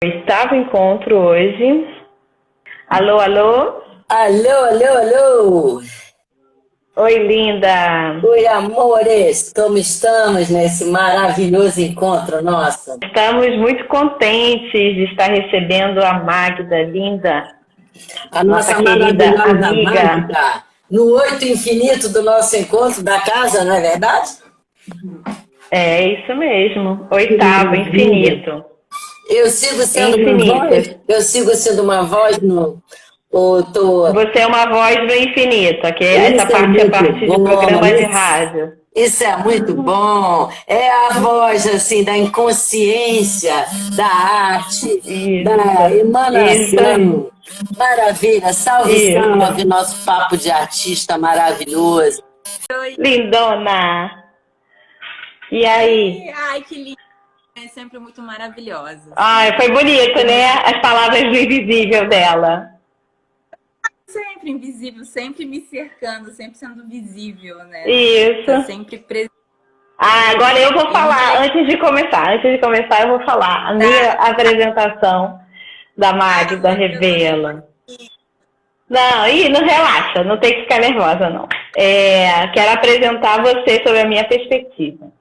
Oitavo encontro hoje. Alô, alô? Alô, alô, alô! Oi, linda! Oi, amores! Como estamos nesse maravilhoso encontro nosso? Estamos muito contentes de estar recebendo a Magda, linda, A nossa nossa querida maravilhosa amiga. Magda, no oito infinito do nosso encontro da casa, não é verdade? É isso mesmo. Que Oitavo, maravilha! infinito. Eu sigo sendo uma Infinitos. voz? Eu sigo sendo uma voz no. Ou tô... Você é uma voz do infinito, aqui, essa Isso é parte é muito parte de bom, programa de isso. rádio. Isso é muito bom. É a voz assim da inconsciência, da arte, da Isso, emanação. Maravilha. Salve, isso. salve, nosso papo de artista maravilhoso. Lindona. E Oi, aí? ai, que lindo. É sempre muito maravilhosa. Ai, foi bonito, né? As palavras do invisível dela. Sempre invisível, sempre me cercando, sempre sendo visível, né? Tá Isso. sempre presente. Ah, agora eu vou E um falar, dia antes de começar eu vou falar. A minha tá. apresentação da Ai, Magda meu Deus, eu nem Revela. Não, não relaxa, não tem que ficar nervosa, não. Quero apresentar você sobre a minha perspectiva.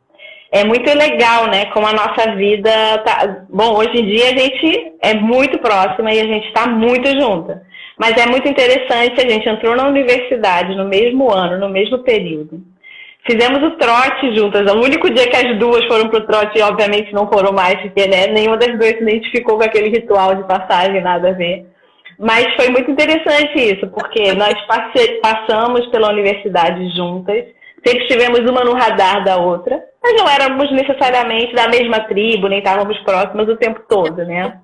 É muito legal, né? Como a nossa vida tá. Bom, hoje em dia a gente é muito próxima e a gente está muito junta. Mas é muito interessante, a gente entrou na universidade no mesmo ano, no mesmo período. Fizemos o trote juntas. O único dia que as duas foram pro trote, e obviamente não foram mais, porque né, nenhuma das duas se identificou com aquele ritual de passagem, nada a ver. Mas foi muito interessante isso, porque nós passamos pela universidade juntas, sempre estivemos uma no radar da outra, mas não éramos necessariamente da mesma tribo, nem estávamos próximas o tempo todo, né?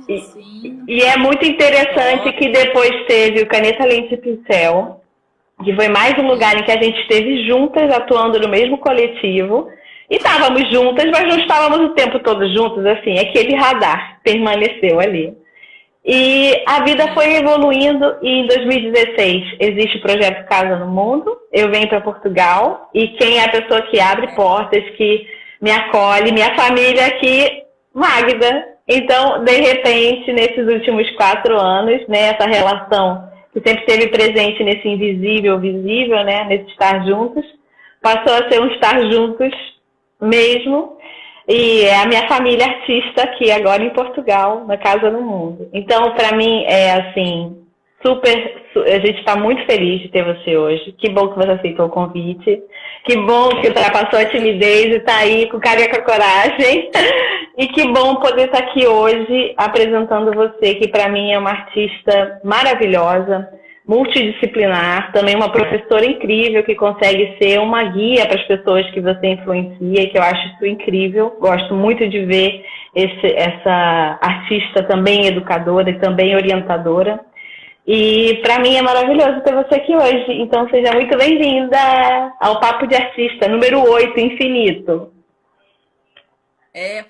E, sim, e é muito interessante que depois teve o Caneta Lente e Pincel, que foi mais um lugar em que a gente esteve juntas, atuando no mesmo coletivo, e estávamos juntas, mas não estávamos o tempo todo juntos, assim, aquele radar permaneceu ali. E a vida foi evoluindo e em 2016 existe o projeto Casa no Mundo. Eu venho para Portugal e quem é a pessoa que abre portas, que me acolhe, minha família aqui, Magda. Então, de repente, nesses últimos 4 anos, né, essa relação que sempre esteve presente nesse invisível, visível, né, nesse estar juntos, passou a ser um estar juntos mesmo. E é a minha família artista aqui agora em Portugal, na Casa no Mundo. Então, para mim, é assim, a gente está muito feliz de ter você hoje. Que bom que você aceitou o convite. Que bom que ultrapassou a timidez e está aí com cara e com coragem. E que bom poder estar aqui hoje apresentando você, que para mim é uma artista maravilhosa, multidisciplinar, também uma professora incrível que consegue ser uma guia para as pessoas que você influencia e que eu acho isso incrível. Gosto muito de ver essa artista também educadora e também orientadora. E para mim é maravilhoso ter você aqui hoje. Então seja muito bem-vinda ao Papo de Artista, número 8, Infinito.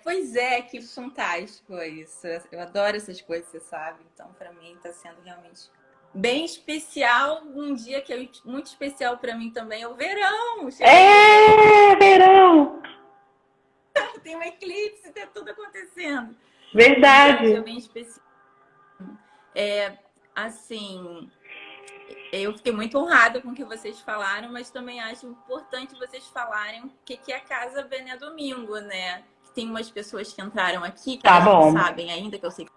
Pois é, que fantástico isso. Eu adoro essas coisas, você sabe. Então, para mim, está sendo realmente bem especial. Um dia que é muito especial para mim também é o verão. Verão! Tem um eclipse, tá tudo acontecendo. Verdade. Um dia bem especial. Assim, eu fiquei muito honrada com o que vocês falaram, mas também acho importante vocês falarem o que é a Casa Bené Domingo, né? Tem umas pessoas que entraram aqui que elas não sabem ainda, que eu sei que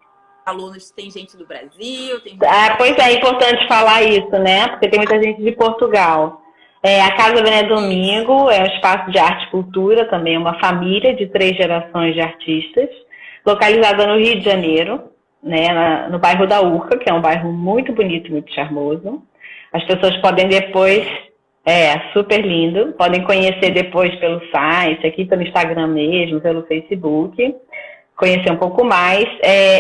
alunos, tem gente do Brasil, tem gente pois é importante falar isso, né? Porque tem muita gente de Portugal. A Casa Bené Domingo é um espaço de arte e cultura, também é uma família de 3 gerações de artistas, localizada no Rio de Janeiro, né, no bairro da Urca, que é um bairro muito bonito, muito charmoso. As pessoas podem depois, super lindo, podem conhecer depois pelo site, aqui pelo Instagram mesmo, pelo Facebook, conhecer um pouco mais.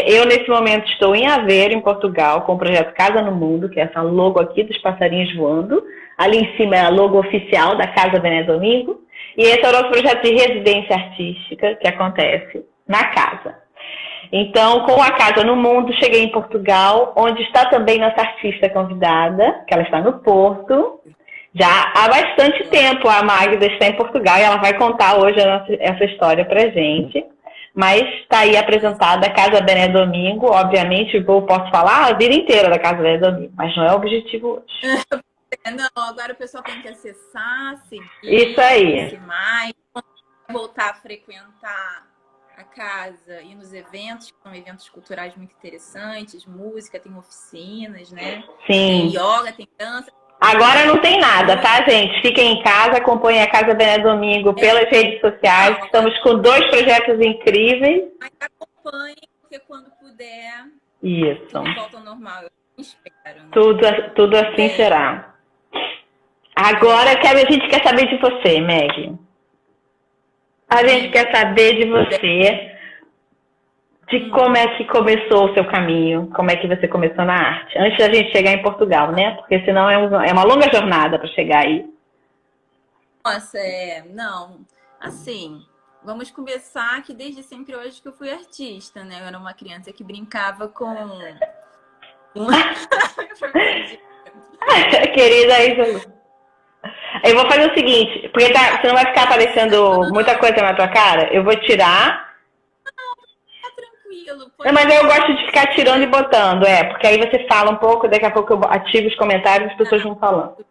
Eu, nesse momento, estou em Aveiro, em Portugal, com o projeto Casa no Mundo, que é essa logo aqui dos passarinhos voando. Ali em cima é a logo oficial da Casa Bené Domingo. E esse é o nosso projeto de residência artística, que acontece na casa. Então, com a Casa no Mundo, cheguei em Portugal, onde está também nossa artista convidada, que ela está no Porto. Já há bastante tempo a Magda está em Portugal e ela vai contar hoje essa história pra gente. Mas está aí apresentada a Casa Bené Domingo. Obviamente, eu posso falar a vida inteira da Casa Bené Domingo, mas não é o objetivo hoje. Não, agora o pessoal tem que acessar, seguir, Isso aí. conhecer mais, voltar a frequentar a casa e nos eventos, que são eventos culturais muito interessantes, música, tem oficinas, né? Sim. Tem yoga, tem dança. Agora não tem nada, tá, gente? Fiquem em casa, acompanhem a Casa Bené Domingo pelas redes sociais. Estamos com 2 projetos incríveis. Mas acompanhem, porque quando puder, Isso. tudo volta ao normal. Eu espero. Né? Tudo assim será. Agora a gente quer saber de você, Meg. A gente quer saber de você, de como é que começou o seu caminho, como é que você começou na arte. Antes da gente chegar em Portugal, né? Porque senão é uma longa jornada para chegar aí. Nossa, não. Assim, vamos começar que desde sempre hoje que eu fui artista, né? Eu era uma criança que brincava com... Querida Isa, eu vou fazer o seguinte, porque você não vai ficar aparecendo muita coisa na tua cara, eu vou tirar. Tá tranquilo. Mas eu gosto de ficar tirando e botando, porque aí você fala um pouco, daqui a pouco eu ativo os comentários e as pessoas vão falando.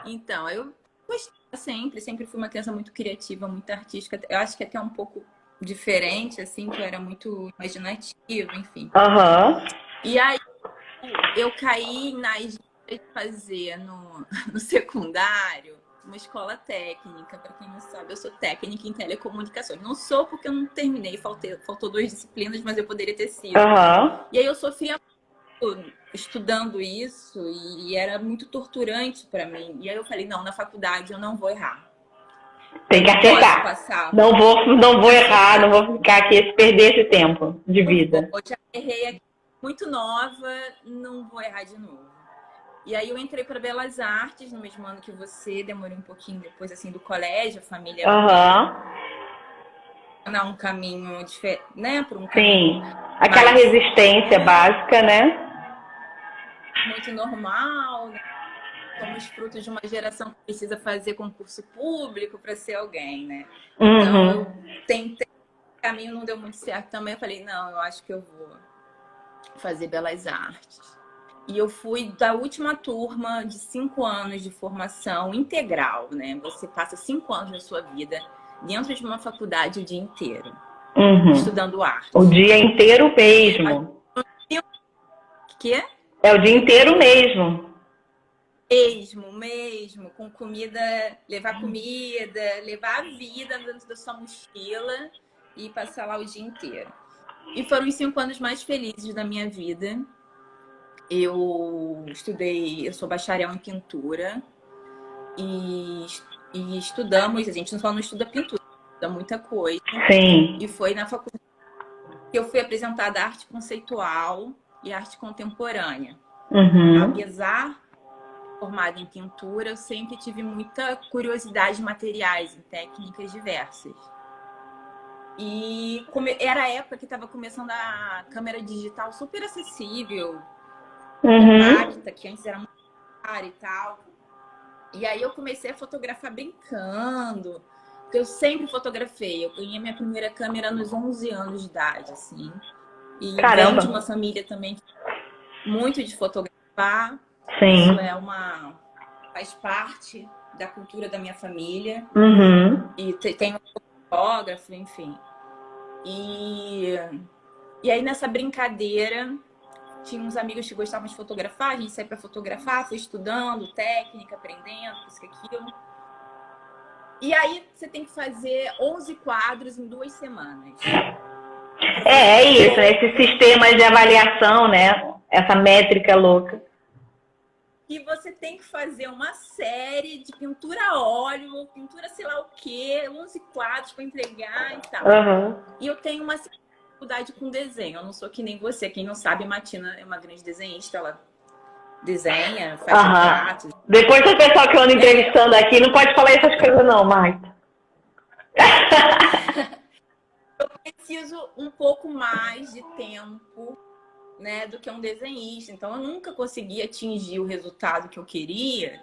Então, eu gostei sempre fui uma criança muito criativa, muito artística. Eu acho que até um pouco diferente, assim, que eu era muito imaginativa, enfim. E aí, eu caí na ideia de fazer no secundário uma escola técnica. Para quem não sabe, eu sou técnica em telecomunicações. Não sou porque eu não terminei, faltou 2 disciplinas, mas eu poderia ter sido. E aí eu sofria muito estudando isso e era muito torturante para mim. E aí eu falei, não, na faculdade eu não vou errar. Tem que acertar. Não vou errar, não vou ficar aqui, perder esse tempo de vida. Eu já errei aqui muito nova, não vou errar de novo. E aí eu entrei para Belas Artes no mesmo ano que você, demorei um pouquinho depois assim do colégio, a família um caminho diferente, né? Por um caminho. Sim, aquela resistência básica, né? Muito normal, né? Somos frutos de uma geração que precisa fazer concurso público para ser alguém, né? Então eu tentei, o caminho não deu muito certo também. Eu falei, não, eu acho que eu vou fazer Belas Artes. E eu fui da última turma de 5 anos de formação integral, né? Você passa 5 anos da sua vida dentro de uma faculdade o dia inteiro, estudando arte. O dia inteiro mesmo. Que? É o dia inteiro mesmo. Mesmo, com comida, levar a vida dentro da sua mochila e passar lá o dia inteiro. E foram os 5 anos mais felizes da minha vida. Eu sou bacharel em pintura e estudamos, a gente só não estuda pintura, estuda muita coisa. Sim. E foi na faculdade que eu fui apresentada arte conceitual e arte contemporânea. Apesar de formada em pintura, eu sempre tive muita curiosidade em materiais, em técnicas diversas. E era a época que estava começando a câmera digital super acessível, compacta, que antes era muito cara e tal. E aí eu comecei a fotografar brincando, porque eu sempre fotografei. Eu ganhei minha primeira câmera nos 11 anos de idade, assim. E venho de uma família também muito de fotografar. Sim. Isso faz parte da cultura da minha família. E tem um fotógrafo, enfim. E aí nessa brincadeira tinha uns amigos que gostavam de fotografar, a gente saiu para fotografar, fui estudando técnica, aprendendo, isso e aquilo. E aí você tem que fazer 11 quadros em 2 semanas. É isso, esse sistema de avaliação, né? Essa métrica louca. E você tem que fazer uma série de pintura a óleo, pintura sei lá o quê, 11 quadros para entregar e tal. E eu tenho uma dificuldade com desenho. Eu não sou que nem você. Quem não sabe, Matina é uma grande desenhista. Ela desenha, faz retratos. Depois do pessoal que eu ando entrevistando aqui, não pode falar essas coisas não, Marta. Eu preciso um pouco mais de tempo, né, do que um desenhista. Então, eu nunca consegui atingir o resultado que eu queria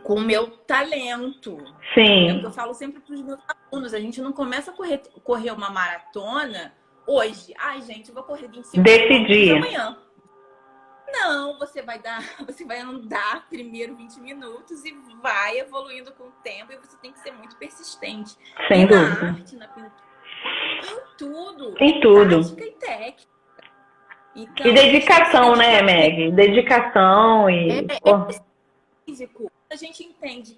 com o meu talento. É o Sim. que eu falo sempre para os meus alunos. A gente não começa a correr uma maratona hoje. Ai, gente, eu vou correr 25 quilômetros Decidir. amanhã. Não, você vai andar primeiro 20 minutos e vai evoluindo com o tempo, e você tem que ser muito persistente. Sem E na dúvida. arte, na pintura, em tudo, Em é tudo. tática e técnica. Então, E a gente tem que se dedicação, né, dedicar Meg? Dedicação e. Pô, físico. A gente entende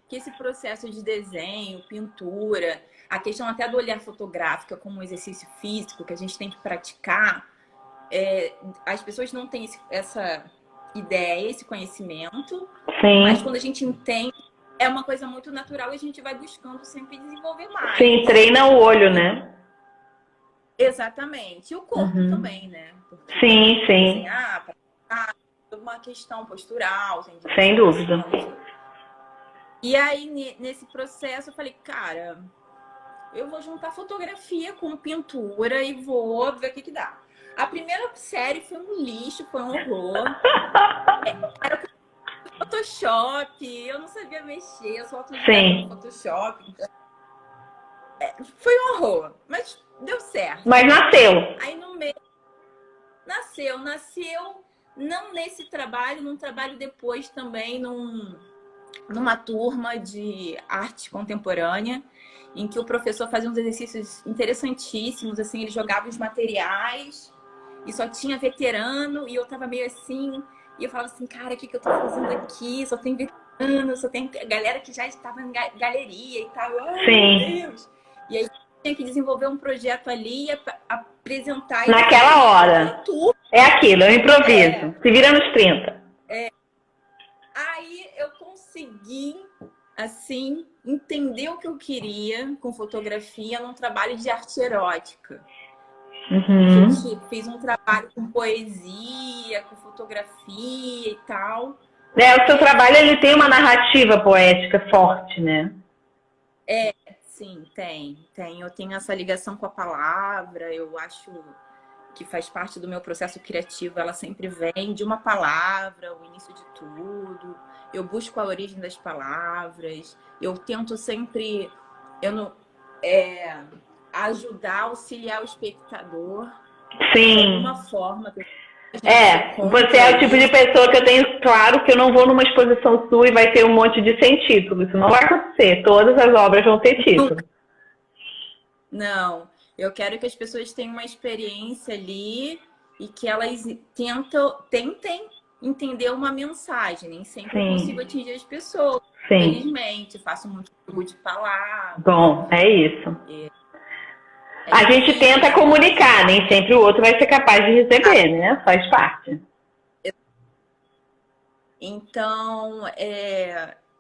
que esse processo de desenho, pintura, a questão até do olhar fotográfico como um exercício físico que a gente tem que praticar, as pessoas não têm essa ideia, esse conhecimento, mas sim. quando a gente entende, é uma coisa muito natural e a gente vai buscando sempre desenvolver mais. Sim, treina o olho, né? Exatamente. E o corpo Uhum. também, né? Porque Sim, sim. desenhar, uma questão postural, tem Sem dúvida. E aí, nesse processo, eu falei, cara, eu vou juntar fotografia com pintura e vou ver o que dá. A primeira série foi um lixo, foi um horror. Era Photoshop, eu não sabia mexer, eu sou autodidata no Photoshop. Foi um horror, mas deu certo. Mas nasceu. Aí no meio, nasceu não nesse trabalho, num trabalho depois também, numa turma de arte contemporânea, em que o professor fazia uns exercícios interessantíssimos, assim, ele jogava os materiais e só tinha veterano, e eu tava meio assim, e eu falava assim, cara, o que eu tô fazendo aqui? Só tem veterano, só tem galera que já estava em galeria e tal. Ai, meu Deus! E aí eu tinha que desenvolver um projeto ali e apresentar. Naquela hora. É aquilo, eu improviso. Se vira nos 30. Aí eu consegui, assim, entender o que eu queria com fotografia num trabalho de arte erótica. Uhum. Eu fiz um trabalho com poesia, com fotografia e tal. O seu trabalho ele tem uma narrativa poética forte, né? Sim, tem. Eu tenho essa ligação com a palavra, eu acho que faz parte do meu processo criativo, ela sempre vem de uma palavra, o início de tudo. Eu busco a origem das palavras, eu tento sempre ajudar, auxiliar o espectador de alguma forma. Você é o tipo de pessoa que eu tenho claro que eu não vou numa exposição sua e vai ter um monte de sem título. Isso não vai acontecer. Todas as obras vão ter título. Não, eu quero que as pessoas tenham uma experiência ali e que elas tentem entender uma mensagem. Nem sempre eu consigo atingir as pessoas. Infelizmente, faço muito jogo de palavras. Bom, é isso. A gente tenta comunicar, nem sempre o outro vai ser capaz de receber, né? Faz parte. Então,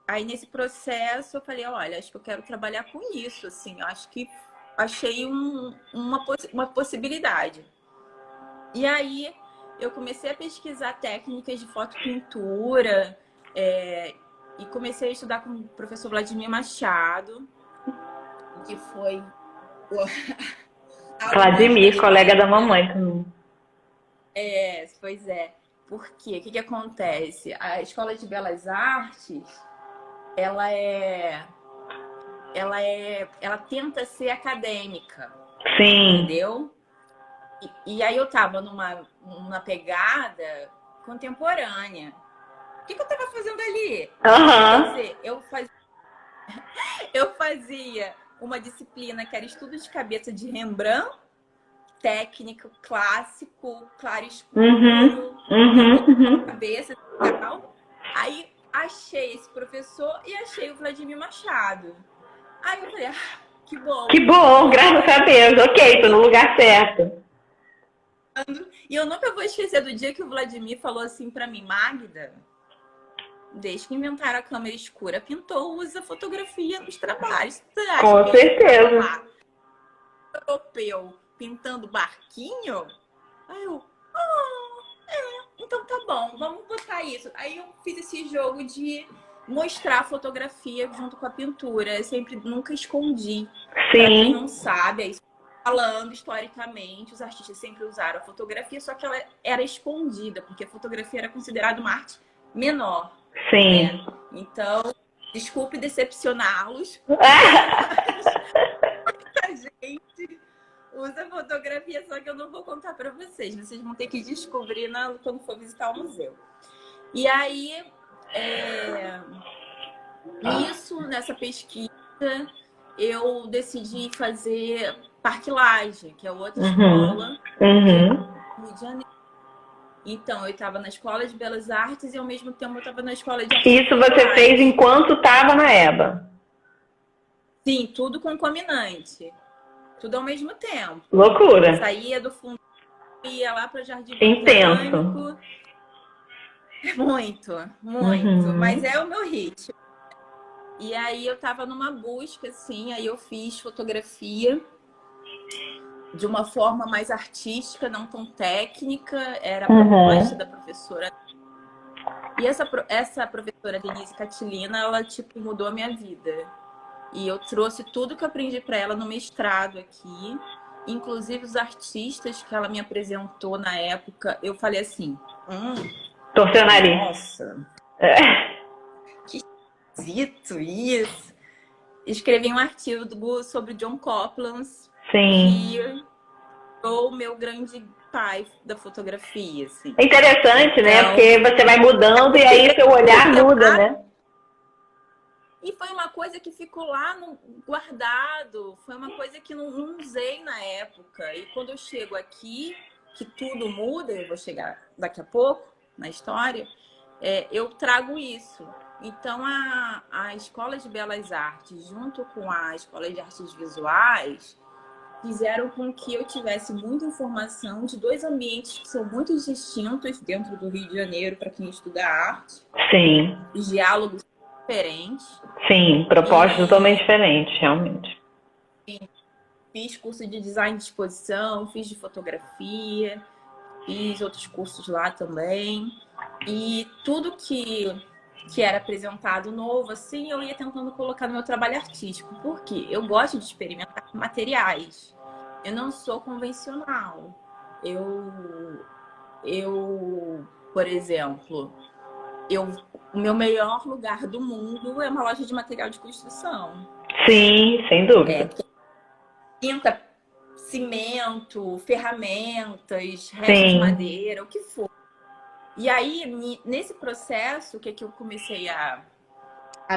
aí nesse processo eu falei, olha, acho que eu quero trabalhar com isso, assim, acho que achei uma possibilidade. E aí eu comecei a pesquisar técnicas de fotopintura e comecei a estudar com o professor Vladimir Machado, que foi Vladimir, colega da mamãe também. Pois é. Por quê? O que acontece? A Escola de Belas Artes, ela tenta ser acadêmica. Sim. Entendeu? E aí eu tava numa pegada contemporânea. O que eu tava fazendo ali? Quer dizer, eu fazia uma disciplina que era estudo de cabeça de Rembrandt, técnico, clássico, claro escuro, cabeça e tal. Aí achei esse professor e achei o Vladimir Machado. Aí eu falei, que bom. Que bom, graças a Deus. Ok, tô no lugar certo. E eu nunca vou esquecer do dia que o Vladimir falou assim pra mim, Magda, desde que inventaram a câmera escura, pintor usa fotografia nos trabalhos. Com certeza. Europeu pintando barquinho? Aí eu, então tá bom, vamos botar isso. Aí eu fiz esse jogo de mostrar a fotografia junto com a pintura. Eu sempre, nunca escondi. Pra quem não sabe, é isso. Falando historicamente, os artistas sempre usaram a fotografia, só que ela era escondida, porque a fotografia era considerada uma arte menor. Sim. Né? Então, desculpe decepcioná-los. A gente usa fotografia, só que eu não vou contar para vocês. Vocês vão ter que descobrir quando for visitar o museu. E aí, nessa pesquisa, eu decidi fazer Parquilage, que é outra escola do Rio de Janeiro. Então, eu estava na Escola de Belas Artes e, ao mesmo tempo, eu estava na Escola de Artes Isso você fez enquanto estava na EBA? Sim, tudo concomitante. Tudo ao mesmo tempo. Loucura. Saía do fundo, ia lá para o Jardim Intenso. Botânico. Muito, muito. Mas é o meu ritmo. E aí eu estava numa busca, assim, aí eu fiz fotografia de uma forma mais artística, não tão técnica. Era a proposta da professora. E essa professora, Denise Catilina, ela, tipo, mudou a minha vida. E eu trouxe tudo que eu aprendi para ela no mestrado aqui. Inclusive os artistas que ela me apresentou na época. Eu falei assim... Torceu o nariz. Nossa, que esquisito isso. Escrevi um artigo sobre John Copland. Sim. Que foi o meu grande pai da fotografia. Assim. É interessante, né? Porque você vai mudando e aí seu olhar muda, né? E foi uma coisa que ficou lá guardado. Foi uma coisa que não usei na época. E quando eu chego aqui, que tudo muda, eu vou chegar daqui a pouco na história, eu trago isso. Então, a Escola de Belas Artes, junto com a Escola de Artes Visuais, fizeram com que eu tivesse muita informação de dois ambientes que são muito distintos dentro do Rio de Janeiro para quem estuda arte. Sim. Diálogos diferentes. Sim, propostas totalmente diferentes, realmente. Fiz curso de design de exposição, fiz de fotografia, fiz outros cursos lá também. E tudo que era apresentado novo, assim, eu ia tentando colocar no meu trabalho artístico. Porque eu gosto de experimentar com materiais. Eu não sou convencional. Por exemplo, o meu melhor lugar do mundo é uma loja de material de construção. Sim, sem dúvida. Tinta, cimento, ferramentas, restos de madeira, o que for. E aí, nesse processo, o que eu comecei a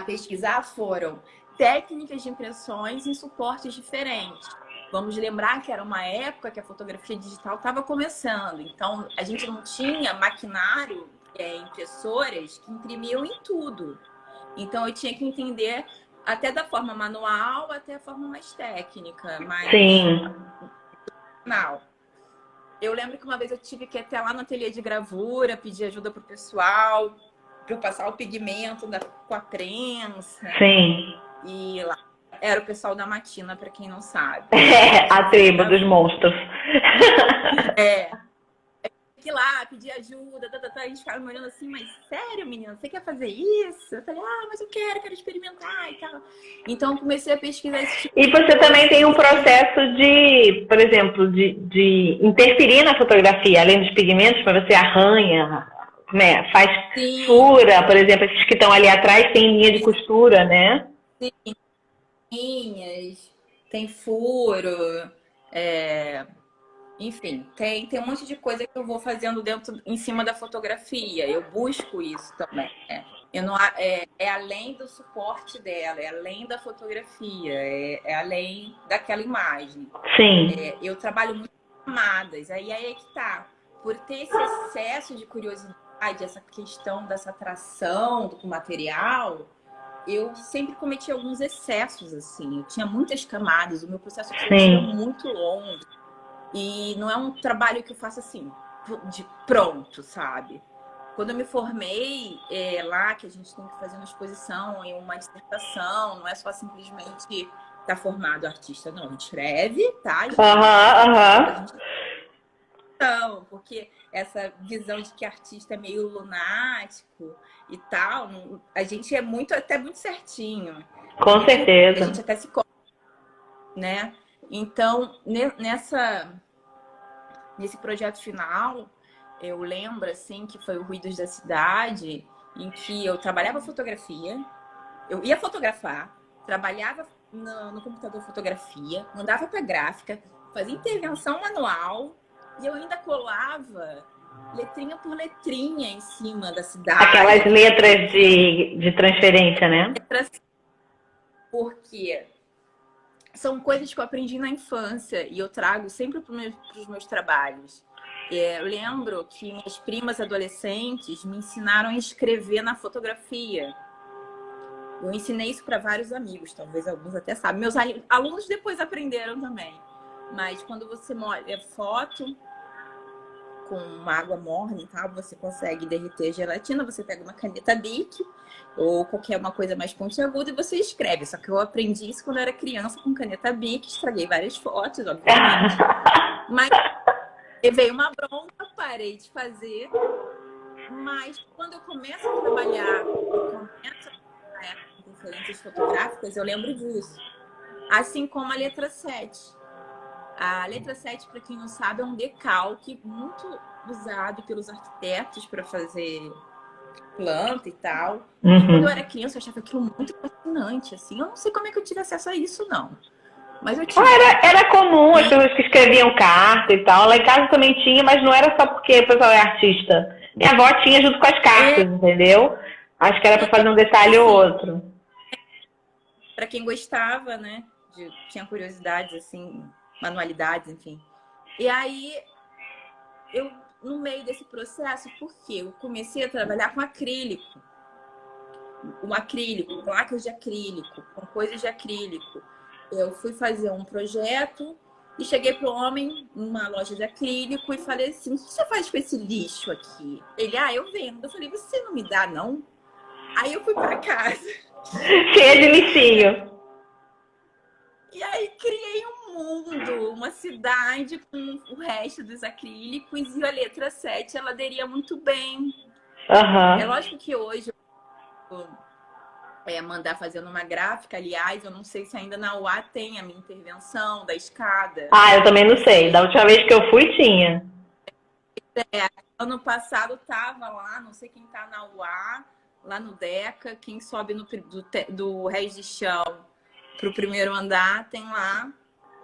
pesquisar foram técnicas de impressões em suportes diferentes. Vamos lembrar que era uma época que a fotografia digital estava começando. Então, a gente não tinha maquinário, impressoras que imprimiam em tudo. Então, eu tinha que entender até da forma manual até a forma mais técnica. Mais não. Eu lembro que uma vez eu tive que ir até lá no ateliê de gravura, pedir ajuda pro pessoal, para eu passar o pigmento com a prensa. Sim. E lá era o pessoal da Matina, para quem não sabe. A tribo dos monstros. Que lá, pedir ajuda, a gente ficava me olhando assim, mas sério, menina, você quer fazer isso? Eu falei, mas eu quero experimentar e tal. Então, comecei a pesquisar esse tipo de coisa. E você também tem um processo de, por exemplo, de interferir na fotografia, além dos pigmentos, mas você arranha, né? Faz fura, por exemplo, esses que estão ali atrás tem linha de costura, né? Sim, linhas, tem furo, enfim, tem um monte de coisa que eu vou fazendo em cima da fotografia. Eu busco isso também. Eu não, é além do suporte dela, é além da fotografia, é além daquela imagem. Sim. Eu trabalho muito com camadas. Aí é que tá. Por ter esse excesso de curiosidade, essa questão dessa atração com o material, eu sempre cometi alguns excessos, assim. Eu tinha muitas camadas, o meu processo criativo é muito longo. E não é um trabalho que eu faço assim, de pronto, sabe? Quando eu me formei, lá que a gente tem que fazer uma exposição em uma dissertação, não é só simplesmente estar formado artista, não. A gente escreve, tá? Então, porque essa visão de que artista é meio lunático e tal, a gente é até muito certinho. Com certeza. A gente até se conta, né? Então, nesse projeto final, eu lembro, assim, que foi o Ruídos da Cidade, em que eu trabalhava fotografia, eu ia fotografar, trabalhava no computador fotografia, mandava para gráfica, fazia intervenção manual e eu ainda colava letrinha por letrinha em cima da cidade. Aquelas letras de transferência, né? Porque são coisas que eu aprendi na infância e eu trago sempre para os meus trabalhos. Eu lembro que minhas primas adolescentes me ensinaram a escrever na fotografia. Eu ensinei isso para vários amigos, talvez alguns até sabem. Meus alunos depois aprenderam também. Mas quando você molha foto com água morna e tal, você consegue derreter a gelatina, você pega uma caneta Bic ou qualquer uma coisa mais pontiaguda e você escreve. Só que eu aprendi isso quando eu era criança com caneta Bic, estraguei várias fotos, obviamente. Mas veio uma bronca, parei de fazer. Mas quando eu começo a trabalhar, com referências fotográficas, eu lembro disso. Assim como a letra 7. A letra 7, para quem não sabe, é um decalque muito usado pelos arquitetos para fazer planta e tal. E quando eu era criança, eu achava aquilo muito fascinante, assim. Eu não sei como é que eu tive acesso a isso, não. Mas eu tinha. Era comum as pessoas que escreviam carta e tal. Lá em casa também tinha, mas não era só porque o pessoal é artista. Minha avó tinha junto com as cartas, entendeu? Acho que era para fazer um detalhe ou outro. Para quem gostava, né? Tinha curiosidades, assim, manualidades, enfim. E aí, eu, no meio desse processo, porque eu comecei a trabalhar com acrílico. Placas de acrílico, com coisas de acrílico. Eu fui fazer um projeto e cheguei pro homem numa loja de acrílico e falei assim, o que você faz com esse lixo aqui? Ele, eu vendo. Eu falei, você não me dá, não? Aí eu fui para casa. Cheia de lixinho. E aí criei um mundo, uma cidade com o resto dos acrílicos e a letra 7 ela aderia muito bem. É lógico que hoje eu mandar fazendo uma gráfica, aliás, eu não sei se ainda na UA tem a minha intervenção da escada. Eu também não sei. Da última vez que eu fui, tinha. Ano passado tava lá, não sei quem tá na UA, lá no Deca, quem sobe do Reis de Chão pro primeiro andar, tem lá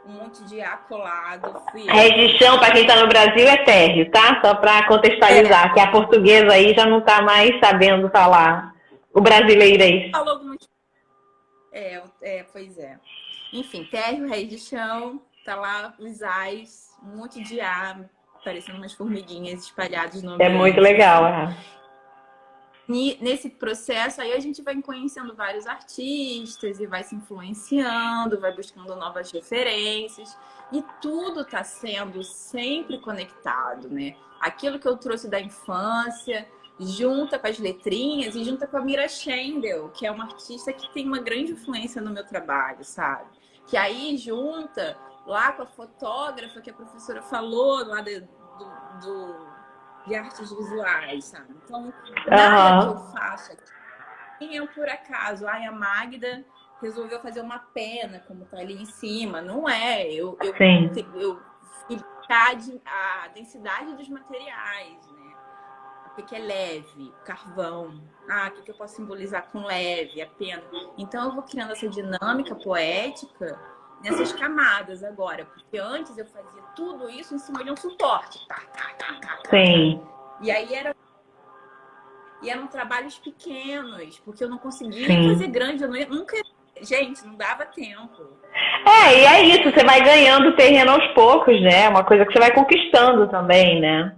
um monte de ar colado. Reis de Chão, para quem tá no Brasil, é térreo, tá? Só para contextualizar, que a portuguesa aí já não tá mais sabendo falar o brasileirês. Falou muito. Pois é. Enfim, térreo, Reis de Chão, tá lá os ais, um monte de ar, parecendo umas formiguinhas espalhadas no ambiente. É muito legal, E nesse processo, aí a gente vai conhecendo vários artistas e vai se influenciando, vai buscando novas referências. E tudo está sendo sempre conectado, né? Aquilo que eu trouxe da infância, junta com as letrinhas e junta com a Mira Schendel, que é uma artista que tem uma grande influência no meu trabalho, sabe? Que aí junta lá com a fotógrafa que a professora falou, lá de artes visuais, sabe? Então, nada que eu faço aqui é por acaso. A Magda resolveu fazer uma pena, como tá ali em cima. Não é. Eu fui a densidade dos materiais, né? O que é leve, carvão. O que eu posso simbolizar com leve, a pena. Então, eu vou criando essa dinâmica poética nessas camadas agora, porque antes eu fazia tudo isso em cima de um suporte. Sim. E aí eram trabalhos pequenos, porque eu não conseguia fazer grande, nunca. Gente, não dava tempo. E é isso, você vai ganhando terreno aos poucos, né? É uma coisa que você vai conquistando também, né?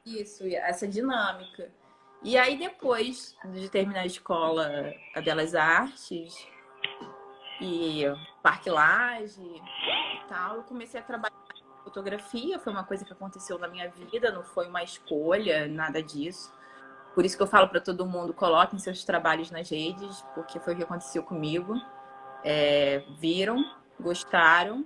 Isso, essa dinâmica. E aí, depois de terminar a escola, a Belas Artes e Parque Lage e tal, eu comecei a trabalhar em fotografia. Foi uma coisa que aconteceu na minha vida, não foi uma escolha, nada disso. Por isso que eu falo para todo mundo, coloquem seus trabalhos nas redes, porque foi o que aconteceu comigo. Viram, gostaram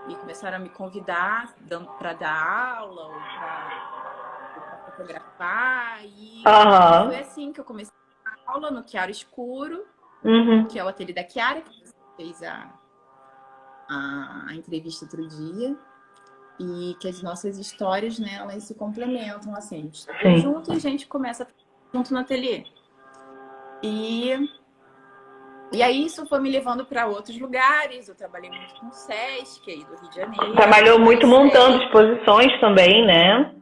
e começaram a me convidar para dar aula ou para fotografar. E foi assim que eu comecei a aula no Chiaro Escuro, que é o ateliê da Chiara, que você fez a entrevista outro dia. E que as nossas histórias, né, elas se complementam, assim. A gente tá junto e a gente começa a junto no ateliê. E aí isso foi me levando para outros lugares. Eu trabalhei muito com o Sesc aí do Rio de Janeiro. Trabalhou muito montando exposições também, né?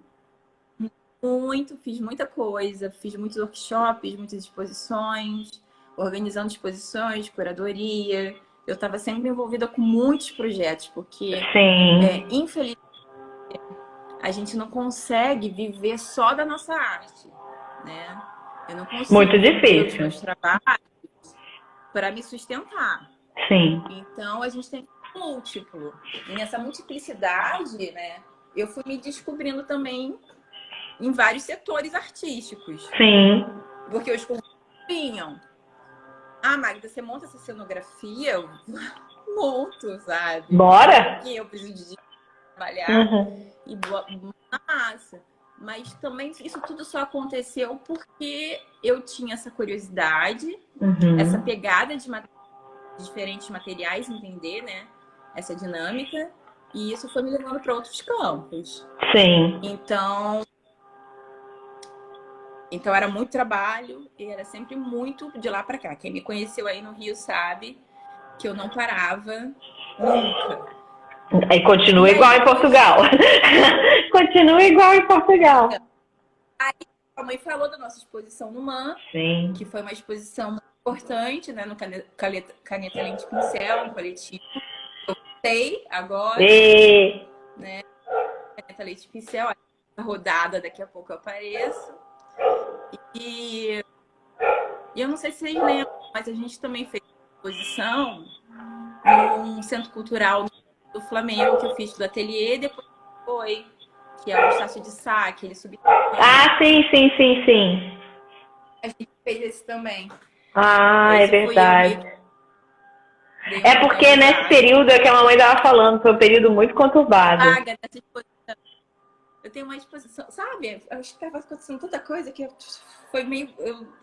Muito, fiz muita coisa, fiz muitos workshops, muitas exposições, organizando exposições, curadoria. Eu estava sempre envolvida com muitos projetos, porque, infelizmente, a gente não consegue viver só da nossa arte, né? Eu não consigo muito viver difícil os meus trabalhos para me sustentar. Sim. Então, a gente tem múltiplo. E nessa multiplicidade, né, eu fui me descobrindo também em vários setores artísticos. Sim. Porque os convidados vinham. Ah, Magda, você monta essa cenografia? Eu monto, sabe? Bora? Porque eu preciso de trabalhar e boa massa. Mas também isso tudo só aconteceu porque eu tinha essa curiosidade, essa pegada de diferentes materiais, entender, né? Essa dinâmica. E isso foi me levando para outros campos. Sim. Então era muito trabalho e era sempre muito de lá para cá. Quem me conheceu aí no Rio sabe que eu não parava nunca. Aí continua igual em Portugal. Continua igual em Portugal. Aí a mãe falou da nossa exposição no MAN, que foi uma exposição muito importante, né? No Caneta Lente Pincel, um coletivo. Eu sei agora, né? Caneta Lente Pincel, a rodada, daqui a pouco eu apareço. E eu não sei se vocês lembram, mas a gente também fez exposição num centro cultural do Flamengo, que eu fiz do ateliê, depois que é o Estácio de Sá, aquele subterrâneo. Ah, sim. A gente fez esse também. Ah, é verdade. É porque nesse período é que a mamãe estava falando, foi um período muito conturbado. Nessa exposição. Eu tenho uma exposição, sabe? Eu acho que estava acontecendo tanta coisa que foi meio...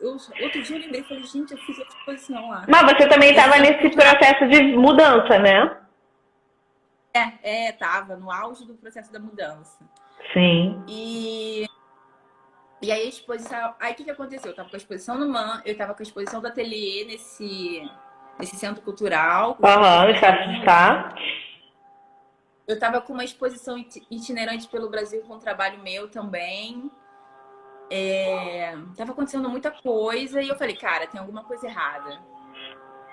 outro dia eu lembrei, falei, gente, eu fiz outra exposição lá. Mas você também estava nesse processo de mudança, né? Tava no auge do processo da mudança. Sim. E aí a exposição... Aí o que aconteceu? Eu tava com a exposição no MAN, eu tava com a exposição do ateliê nesse centro cultural. Estácio de Sá. Eu estava com uma exposição itinerante pelo Brasil com um trabalho meu também. Tava acontecendo muita coisa e eu falei, cara, tem alguma coisa errada.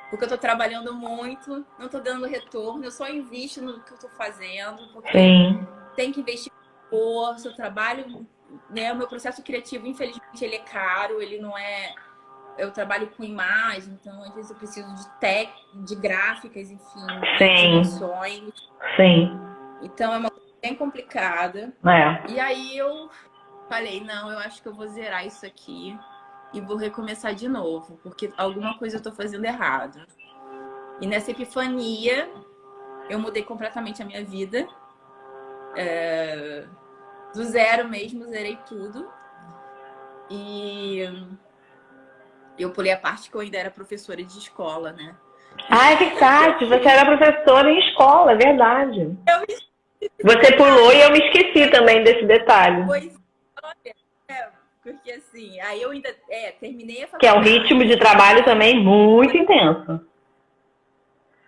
Porque eu tô trabalhando muito, não tô dando retorno, eu só invisto no que eu tô fazendo, porque tem que investir em força, o trabalho, né? O meu processo criativo, infelizmente, ele é caro, ele não é... Eu trabalho com imagem, então às vezes eu preciso de gráficas, enfim, de dimensões. Então é uma coisa bem complicada. E aí eu falei, não, eu acho que eu vou zerar isso aqui e vou recomeçar de novo, porque alguma coisa eu tô fazendo errado. E nessa epifania, eu mudei completamente a minha vida. Do zero mesmo, zerei tudo. E eu pulei a parte que eu ainda era professora de escola, né? Ah, é verdade. Você era professora em escola, é verdade. Você pulou e eu me esqueci também desse detalhe. Pois, olha, porque assim, aí eu ainda terminei a faculdade. Que é um ritmo de trabalho também muito intenso.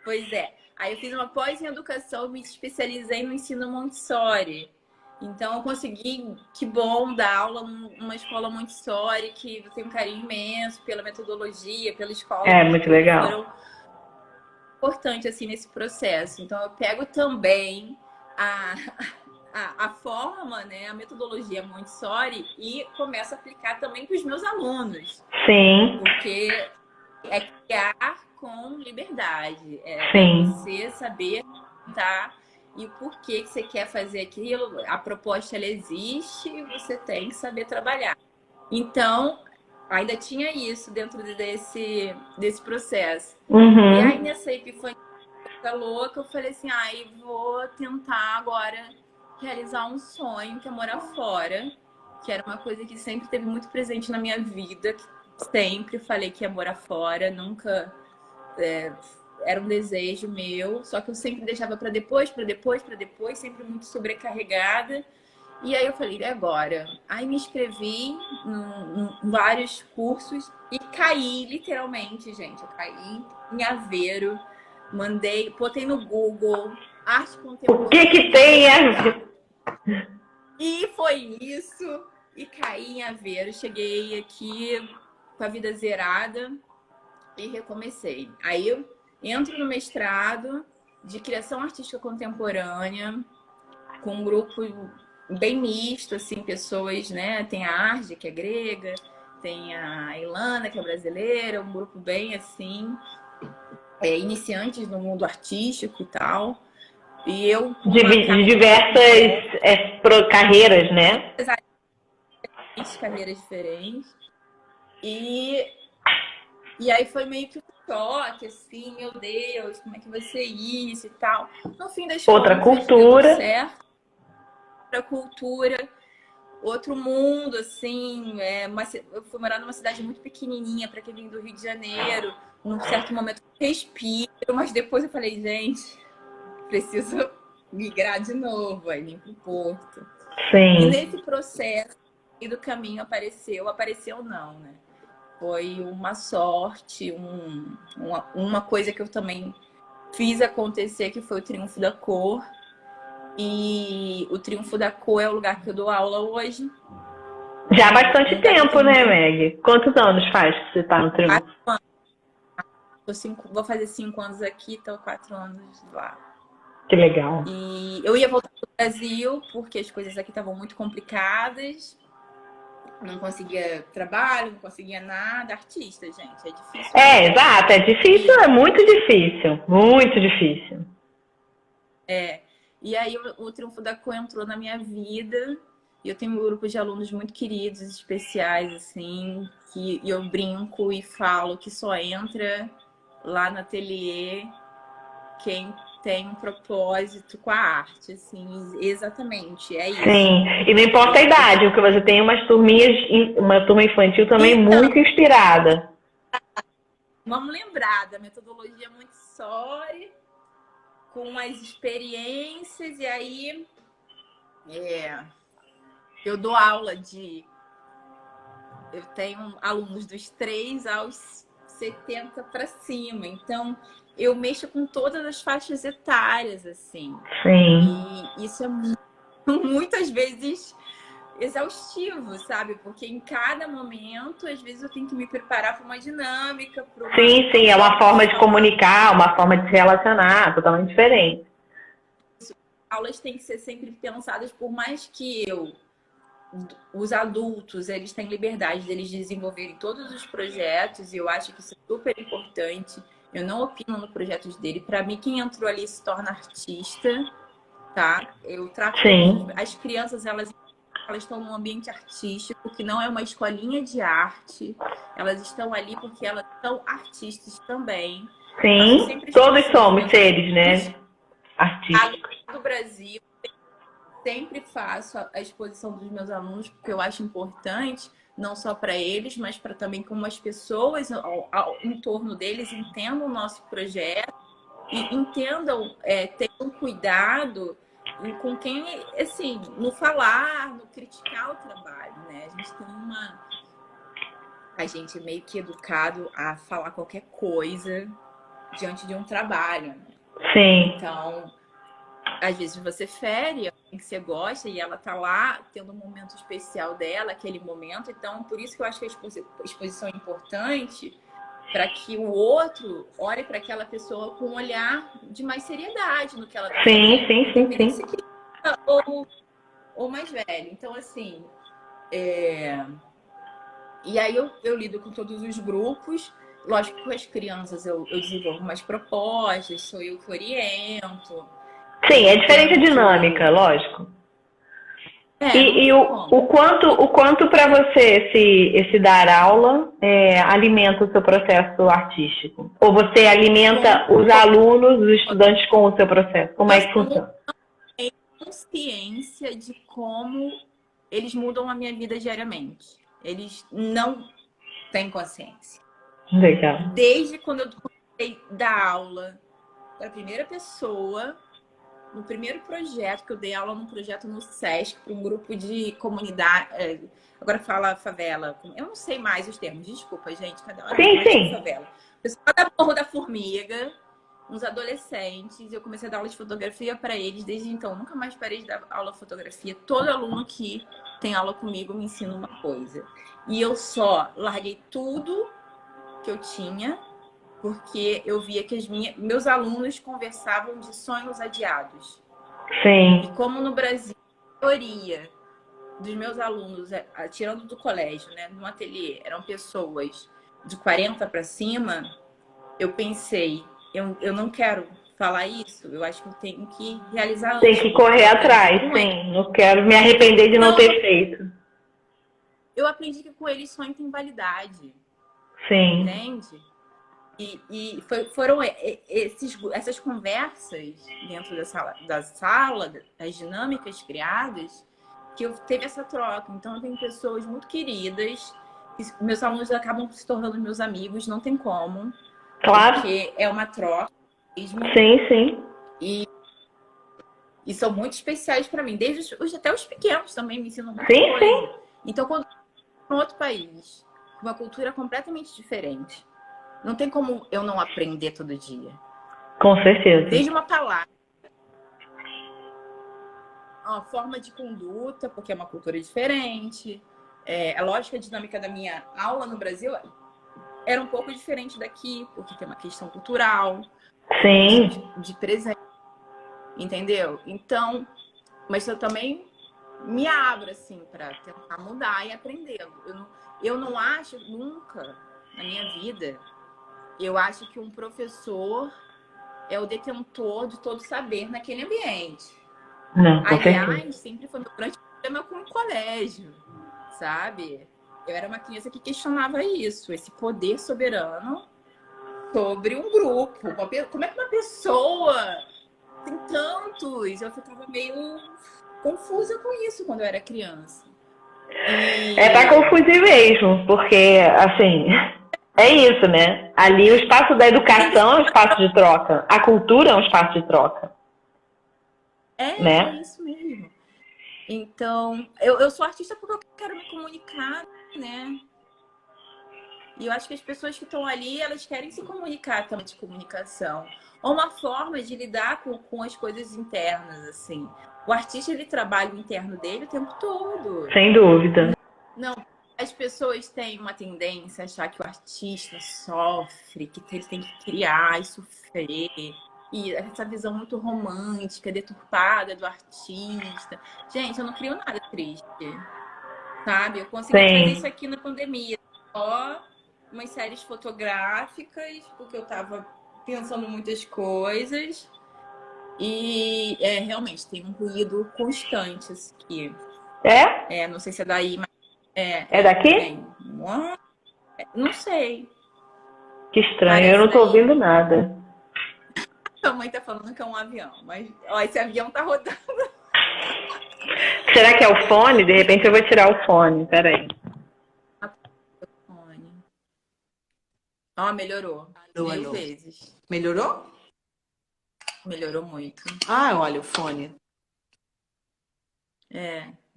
Pois é. Aí eu fiz uma pós em educação, me especializei no ensino Montessori. Então eu consegui, que bom, dar aula numa escola Montessori, que eu tenho um carinho imenso pela metodologia, pela escola. Muito legal. Foram importante assim nesse processo. Então eu pego também a forma, né, a metodologia Montessori e começo a aplicar também para os meus alunos. Sim. Porque é criar com liberdade. Você saber e o porquê que você quer fazer aquilo. A proposta, ela existe e você tem que saber trabalhar. Então, ainda tinha isso dentro desse processo. E aí, nessa epifania louca, eu falei assim, vou tentar agora realizar um sonho, que é morar fora, que era uma coisa que sempre esteve muito presente na minha vida, que sempre falei que ia morar fora, nunca... era um desejo meu, só que eu sempre deixava para depois, sempre muito sobrecarregada. E aí eu falei, e agora? Aí me inscrevi em vários cursos e caí, literalmente, gente. Eu caí em Aveiro, botei no Google, arte O que que contemporânea. tem a... E foi isso. E caí em Aveiro. Cheguei aqui com a vida zerada e recomecei. Aí eu entro no mestrado de criação artística contemporânea, com um grupo bem misto, assim, pessoas, né? Tem a Arge, que é grega, tem a Ilana, que é brasileira, um grupo bem, assim, iniciantes no mundo artístico e tal. E eu... de diversas carreiras, né? Carreiras diferentes. E aí foi meio que um choque, assim, meu Deus, como é que vai ser isso e tal. No fim das Outra contas, cultura. deu tudo certo. Outra cultura, outro mundo, assim. Eu fui morar numa cidade muito pequenininha, para quem vem do Rio de Janeiro. Num certo momento, respiro, mas depois eu falei, gente, preciso migrar de novo, aí vim pro Porto. Sim. E nesse processo e do caminho apareceu não, né? Foi uma sorte, uma coisa que eu também fiz acontecer, que foi o Triunfo da Cor. E o Triunfo da Cor é o lugar que eu dou aula hoje. Já há bastante tempo, né, Meg? Quantos anos faz que você está no Triunfo? 4 anos. Vou fazer 5 anos aqui, então 4 anos lá. Que legal. E eu ia voltar para o Brasil, porque as coisas aqui estavam muito complicadas. Não conseguia trabalho, não conseguia nada. Artista, gente, é difícil. Exato, é difícil, é muito difícil. Muito difícil. E aí o Triunfo da Cor entrou na minha vida. E eu tenho um grupo de alunos muito queridos, especiais, assim, que eu brinco e falo que só entra lá no ateliê quem tem um propósito com a arte, assim, exatamente, é isso. Sim, e não importa a idade, porque você tem umas turminhas, uma turma infantil também então, muito inspirada. Vamos lembrar da metodologia Montessori, com as experiências, e aí eu dou aula eu tenho alunos dos 3 aos 70 para cima, então eu mexo com todas as faixas etárias, assim. Sim. E isso é muitas vezes exaustivo, sabe? Porque em cada momento, às vezes eu tenho que me preparar para uma dinâmica. Sim, é uma forma de comunicar, uma forma de se relacionar, totalmente diferente. As aulas têm que ser sempre pensadas, por mais que os adultos, eles têm liberdade de eles desenvolverem todos os projetos, e eu acho que isso é super importante. Eu não opino no projeto dele. Para mim, quem entrou ali se torna artista, tá? Eu trato as crianças, elas estão num ambiente artístico, que não é uma escolinha de arte. Elas estão ali porque elas são artistas também. Sim, todos somos seres, né? Artísticos. Do Brasil, sempre faço a exposição dos meus alunos, porque eu acho importante, não só para eles, mas para também como as pessoas em torno deles entendam o nosso projeto e entendam, tenham cuidado com quem, assim, no falar, no criticar o trabalho, né? A gente é meio que educado a falar qualquer coisa diante de um trabalho, né? Sim. Então, às vezes você fere alguém que você gosta e ela tá lá tendo um momento especial dela, aquele momento. Então, por isso que eu acho que a exposição é importante, para que o outro olhe para aquela pessoa com um olhar de mais seriedade no que ela tá fazendo. Sim. Ou mais velho. Então, assim, e aí eu lido com todos os grupos. Lógico que com as crianças eu desenvolvo mais propostas, sou eu que oriento. Sim, é diferente a dinâmica, lógico. E o quanto para você esse dar aula alimenta o seu processo artístico? Ou você alimenta os alunos, os estudantes com o seu processo? Como é que funciona? Tenho consciência de como eles mudam a minha vida diariamente. Eles não têm consciência. Legal. Desde quando eu comecei a dar aula para a primeira pessoa, no primeiro projeto, que eu dei aula num projeto no SESC, para um grupo de comunidade. Agora fala favela. Eu não sei mais os termos, desculpa, gente. Cada hora Sim, mais sim. favela. Pessoal da Morro da Formiga, uns adolescentes. Eu comecei a dar aula de fotografia para eles. Desde então, nunca mais parei de dar aula de fotografia. Todo aluno que tem aula comigo me ensina uma coisa. E eu só larguei tudo que eu tinha, porque eu via que meus alunos conversavam de sonhos adiados. Sim. E como no Brasil, a maioria dos meus alunos, tirando do colégio, né, no ateliê, eram pessoas de 40 para cima, eu pensei, eu não quero falar isso, eu acho que eu tenho que realizar antes. Tem que correr atrás, sim. Não quero me arrepender de não ter feito. Eu aprendi que com eles sonho tem validade. Sim. Entende? Foram essas conversas dentro da sala, as dinâmicas criadas, que eu teve essa troca. Então, eu tenho pessoas muito queridas, meus alunos acabam se tornando meus amigos, não tem como. Claro. Porque é uma troca mesmo. Sim, sim. E são muito especiais para mim. Desde até os pequenos também me ensinam muita Sim, coisa. sim. Então, quando eu vou em outro país, uma cultura completamente diferente, não tem como eu não aprender todo dia. Com certeza. Desde uma palavra, uma forma de conduta, porque é uma cultura diferente. A lógica dinâmica da minha aula no Brasil era um pouco diferente daqui, porque tem uma questão cultural, sim, de presente, entendeu? Então, mas eu também me abro assim para tentar mudar e aprender. Eu não acho nunca na minha vida, eu acho que um professor é o detentor de todo saber naquele ambiente. Não, com Aliás, certeza. sempre foi meu grande problema com o colégio, sabe? Eu era uma criança que questionava isso, esse poder soberano sobre um grupo. Como é que uma pessoa tem tantos? Eu ficava meio confusa com isso quando eu era criança. É pra confundir mesmo, porque, assim, é isso, né? Ali o espaço da educação é um espaço de troca. A cultura é um espaço de troca. É isso mesmo. Então, eu sou artista porque eu quero me comunicar, né? E eu acho que as pessoas que estão ali, elas querem se comunicar também de comunicação. Ou uma forma de lidar com as coisas internas, assim. O artista, ele trabalha o interno dele o tempo todo. Sem dúvida. Não, as pessoas têm uma tendência a achar que o artista sofre, que ele tem que criar e sofrer. E essa visão muito romântica, deturpada do artista. Gente, eu não crio nada triste, sabe? Eu consegui fazer isso aqui na pandemia. Só umas séries fotográficas, porque eu tava pensando muitas coisas. E realmente tem um ruído constante aqui. Não sei se é daí, mas é daqui? Não sei. Que estranho, eu não tô ouvindo nada. A mãe tá falando que é um avião, mas ó, esse avião tá rodando. Será que é o fone? De repente eu vou tirar o fone, peraí. Ó, melhorou. Mil vezes. Melhorou? Melhorou muito. Ah, olha o fone.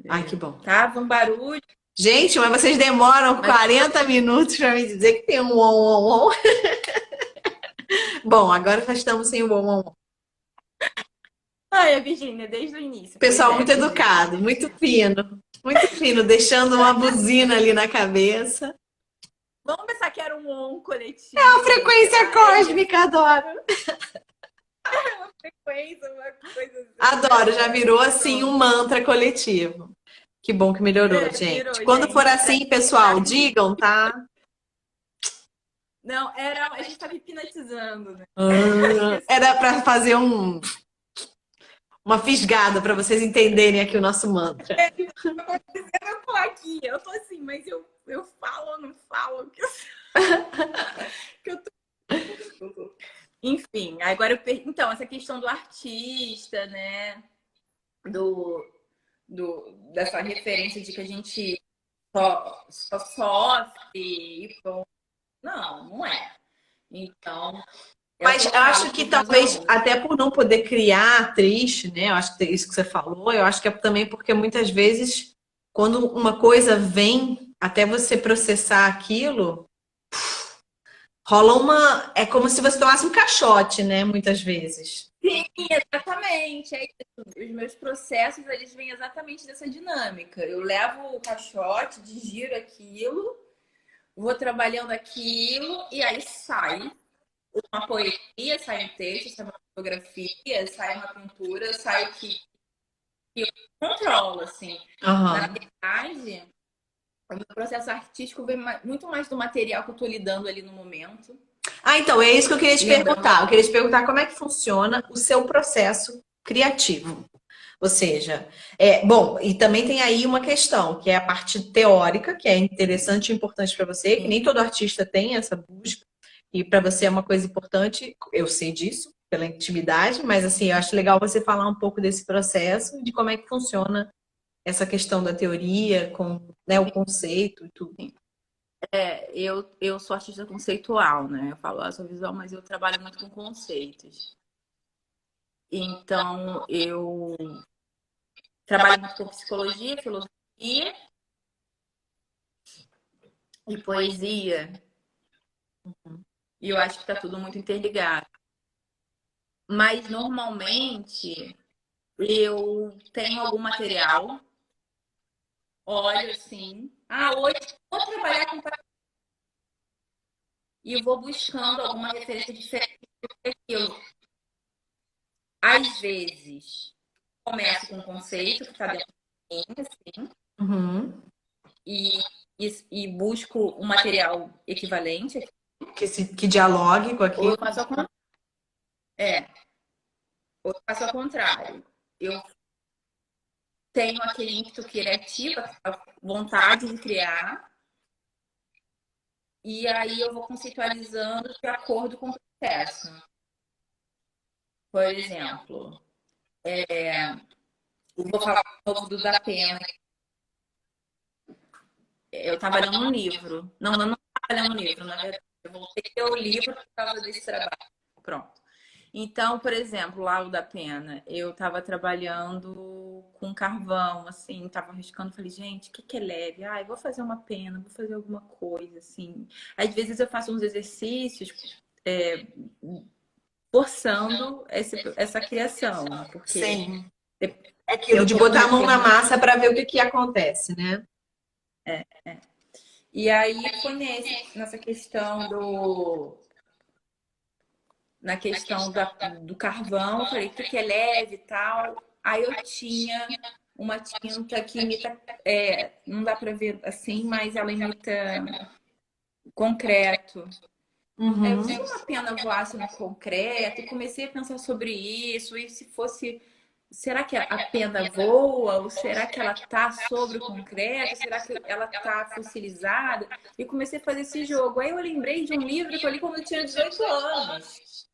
Ai, que bom. Tava um barulho. Gente, mas vocês demoram 40 minutos para me dizer que tem um on. Bom, agora já estamos sem o on. Ai, a Virgínia, desde o início. Pessoal muito educado, muito fino, deixando uma buzina ali na cabeça. Vamos pensar que era um on coletivo. É uma frequência cósmica, adoro. Uma frequência, uma coisa assim. Adoro, já virou assim um mantra coletivo. Que bom que melhorou, gente. Quando for assim, pessoal, digam, tá? Não, a gente estava hipnotizando, né? Era para fazer uma fisgada para vocês entenderem aqui o nosso mantra. Eu tô aqui, eu tô assim, mas eu falo ou não falo? Que eu tô... Enfim, agora então, essa questão do artista, né? Dessa referência de que a gente só sofre e pronto. Não é. Então, Mas eu acho que talvez, até por não poder criar triste, né? Eu acho que isso que você falou, eu acho que é também porque muitas vezes, quando uma coisa vem, até você processar aquilo, rola uma. É como se você tomasse um caixote, né? Muitas vezes. Sim, exatamente. É isso. Os meus processos, eles vêm exatamente dessa dinâmica. Eu levo o caixote, digiro aquilo, vou trabalhando aquilo e aí sai uma poesia, sai um texto, sai uma fotografia, sai uma pintura, sai o que eu controlo, assim. Na verdade, o meu processo artístico vem muito mais do material que eu estou lidando ali no momento. Então, é isso que eu queria te perguntar. Eu queria te perguntar como é que funciona o seu processo criativo. Ou seja, bom, e também tem aí uma questão, que é a parte teórica, que é interessante e importante para você, que nem todo artista tem essa busca, e para você é uma coisa importante, eu sei disso, pela intimidade, mas assim, eu acho legal você falar um pouco desse processo, de como é que funciona essa questão da teoria, com, né, o conceito e tudo. Eu sou artista conceitual, né? Eu falo, eu sou visual, mas eu trabalho muito com conceitos. Então, eu trabalho muito com psicologia, filosofia e poesia. E eu acho que está tudo muito interligado. Mas, normalmente, eu tenho algum material, olho assim, hoje vou trabalhar com e vou buscando alguma referência diferente daquilo. Às vezes, começo com um conceito que está dentro de mim, assim, e busco um material equivalente. Que dialogue com aquilo. Ou eu faço ao contrário. Eu tenho aquele ímpeto criativo, a vontade de criar, e aí eu vou conceitualizando de acordo com o processo. Por exemplo, eu vou falar um pouco do Da Pena. Eu estava lendo um livro. Não estava lendo um livro, na verdade. Eu voltei a ler o livro por causa desse trabalho. Pronto. Então, por exemplo, lá o Da Pena, eu estava trabalhando com carvão, assim, estava riscando, falei, gente, o que é leve? Eu vou fazer uma pena, vou fazer alguma coisa, assim. Às vezes eu faço uns exercícios forçando essa criação, porque... Sim. É aquilo de botar a mão na massa para ver o que acontece, né? E aí foi nessa questão do carvão, eu falei, o que é leve e tal. Aí eu tinha uma tinta que imita, não dá pra ver assim, mas ela imita concreto. Eu se uma pena voasse no concreto, e comecei a pensar sobre isso, e se fosse, será que a pena voa? Ou será que ela tá sobre o concreto? Será que ela tá fossilizada? E comecei a fazer esse jogo. Aí eu lembrei de um livro que eu li quando eu tinha 18 anos.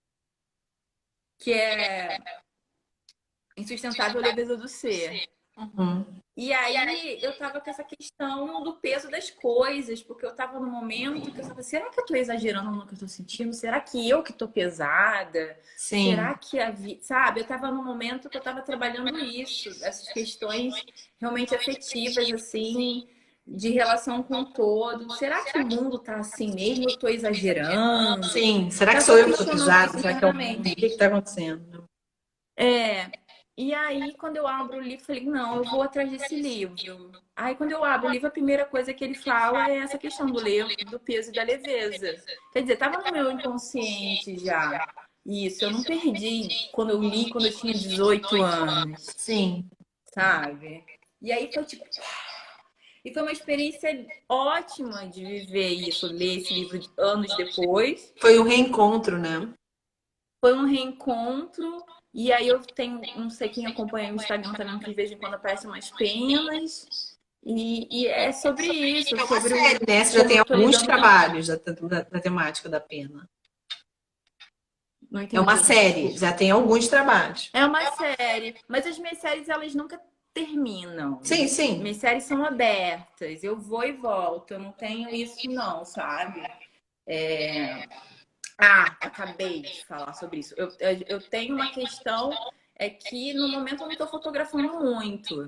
Que é Insustentável Leveza do Ser. E aí eu tava com essa questão do peso das coisas, porque eu tava no momento que eu tava, será que eu tô exagerando no que eu tô sentindo? Será que eu que tô pesada? Sim. Será que sabe? Eu tava no momento que eu tava trabalhando isso, essas questões realmente afetivas, assim, de relação com o todo. Será que o mundo tá assim mesmo? Eu tô exagerando? Sim. Será que sou eu que tô pesada? Será que é o mundo? O que tá acontecendo? E aí, quando eu abro o livro, eu falei, não, eu vou atrás desse livro. Aí, quando eu abro o livro, a primeira coisa que ele fala é essa questão do peso e da leveza. Quer dizer, estava no meu inconsciente já. Isso, eu não perdi quando eu li, quando eu tinha 18 anos. Sim. Sabe? E aí foi tipo... E foi uma experiência ótima de viver isso, ler esse livro anos depois. Foi um reencontro, né? Foi um reencontro. E aí eu tenho, não sei quem acompanha o Instagram também, que de vez em quando aparecem umas penas. E é sobre isso. É uma sobre série, né? Você já tem alguns trabalhos da temática da pena. Não entendi. É uma série, já tem alguns trabalhos. É uma série. Mas as minhas séries, elas nunca terminam. Sim, sim. Minhas séries são abertas. Eu vou e volto. Eu não tenho isso não, sabe? Ah, acabei de falar sobre isso. Eu tenho uma questão, é que no momento eu não estou fotografando muito,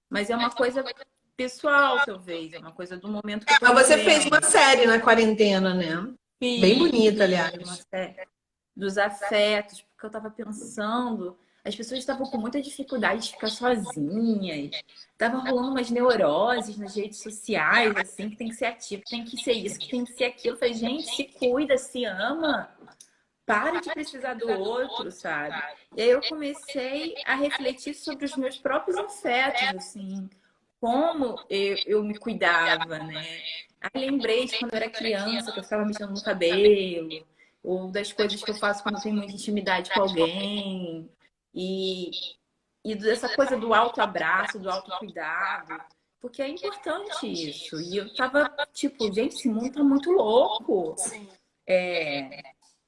mas é uma coisa pessoal, talvez, é uma coisa do momento que eu estou Mas você fez uma vivendo. série na quarentena, né? Bem bonita, Fiz uma aliás. série dos afetos, porque eu estava pensando, as pessoas estavam com muita dificuldade de ficar sozinhas, tava rolando umas neuroses nas redes sociais, assim, que tem que ser ativo, que tem que ser isso, que tem que ser aquilo. Eu falei, gente, se cuida, se ama, para de precisar do outro, sabe? E aí eu comecei a refletir sobre os meus próprios afetos, assim, como eu me cuidava, né? Aí lembrei de quando eu era criança, que eu ficava mexendo no cabelo, ou das coisas que eu faço quando eu tenho muita intimidade com alguém, e, e dessa coisa do autoabraço, do autocuidado, porque é importante isso. E eu tava tipo, gente, esse mundo tá muito louco.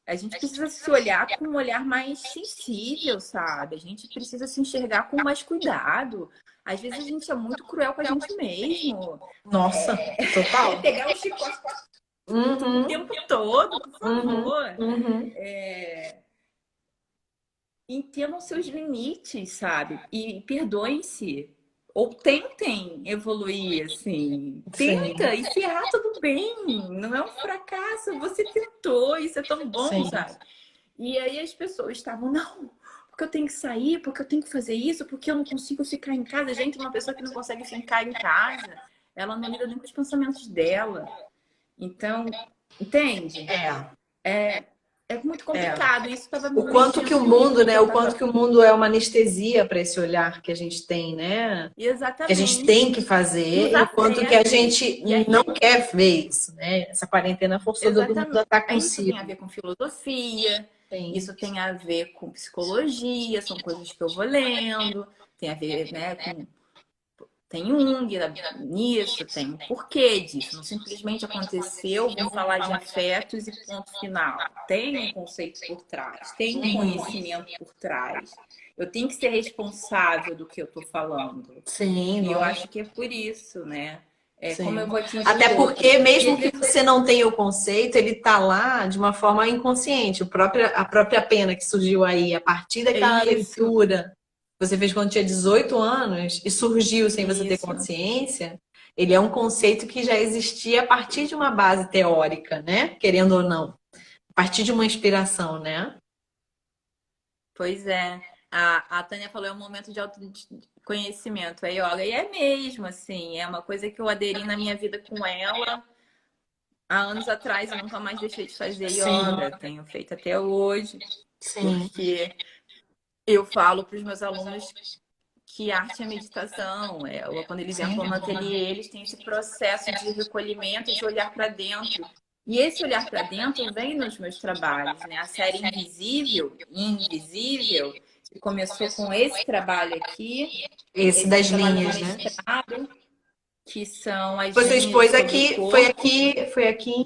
A gente precisa se olhar com um olhar mais sensível, sabe? A gente precisa se enxergar com mais cuidado. Às vezes a gente é muito cruel com a gente mesmo. Nossa, É total. pegar o chicote o Uhum, tempo todo, por uhum, favor. uhum. Entendam seus limites, sabe? E perdoem-se. Ou tentem evoluir, assim. Sim, Tenta. E se errar, tudo bem. Não é um fracasso. Você tentou. Isso é tão bom, sim, sabe? E aí as pessoas estavam, não, porque eu tenho que sair, porque eu tenho que fazer isso, porque eu não consigo ficar em casa. Gente, uma pessoa que não consegue ficar em casa, ela não lida nem com os pensamentos dela. Então, entende? é, É muito é. complicado. Isso estava O me quanto que mexendo o mundo, comigo, que né? eu O quanto estava. que o mundo é uma anestesia para esse olhar que a gente tem, né? Que a gente tem Exatamente. que Nos fazer e o quanto que a afetos. gente E aí, não quer ver isso, né? Essa quarentena forçou todo mundo a exatamente. estar Isso tem a consigo. ver com filosofia, Tem, isso tem a ver com psicologia, são coisas que eu vou lendo, tem a ver, né, com. Tem Jung nisso, tem um porquê disso. Não simplesmente aconteceu, vou falar de afetos e ponto final. Tem um conceito por trás, tem um conhecimento por trás. Eu tenho que ser responsável do que eu estou falando. sim, E eu lógico. acho que é por isso, né? É como eu Sim. vou atingir o Até outro. porque, E às mesmo que vezes você não tenha o conceito, ele está lá de uma forma inconsciente. A própria pena que surgiu aí, a partir é daquela isso, leitura que você fez quando tinha 18 anos e surgiu sem você ter isso. consciência, ele é um conceito que já existia a partir de uma base teórica, né? Querendo ou não. A partir de uma inspiração, né? Pois é. A Tânia falou, é um momento de autoconhecimento, a yoga. E é mesmo, assim, é uma coisa que eu aderi na minha vida com ela. Há anos atrás eu nunca mais deixei de fazer Sim, yoga, tenho feito até hoje, sim, porque eu falo para os meus alunos que arte é meditação. Quando eles sim. entram no ateliê, eles têm esse processo de recolhimento, de olhar para dentro. E esse olhar para dentro vem nos meus trabalhos, né? A série Invisível, que começou com esse trabalho aqui. Esse Esse é um das trabalho de linhas, né? mestrado, que são as Você linhas expôs sobre o aqui, foi corpo. aqui, foi aqui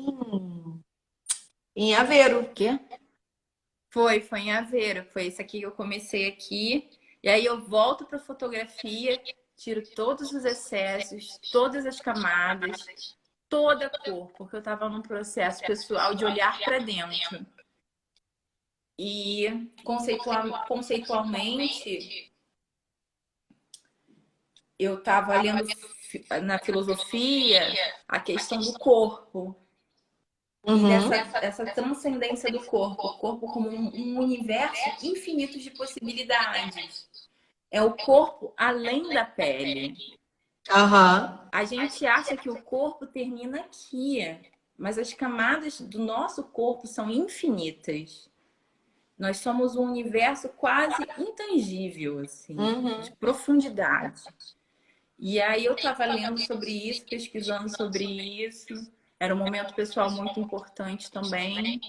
em Aveiro. Quê? Foi em Aveiro. Foi esse aqui que eu comecei aqui. E aí eu volto para fotografia, tiro todos os excessos, todas as camadas, toda a cor, porque eu estava num processo pessoal de olhar para dentro. E conceitualmente, eu estava lendo na filosofia a questão do corpo e Uhum. dessa transcendência do corpo, o corpo como um universo infinito de possibilidades. É o corpo além da pele. Aham. A gente acha que o corpo termina aqui, mas as camadas do nosso corpo são infinitas. Nós somos um universo quase intangível, assim, de Uhum. profundidade. E aí eu estava lendo sobre isso, pesquisando sobre isso. Era um momento pessoal muito importante também.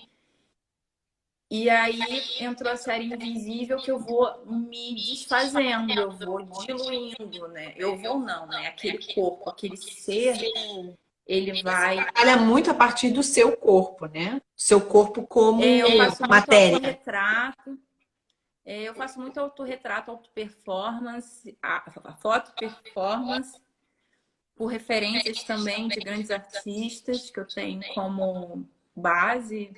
E aí entrou a série Invisível, que eu vou me desfazendo, eu vou diluindo, né? Eu vou não, né? Aquele corpo, aquele ser, ele vai. Trabalha muito a partir do seu corpo, né? Seu corpo como Eu faço muito matéria. autorretrato, eu faço muito autorretrato, auto-performance, a foto performance, por referências também de grandes artistas que eu tenho como base.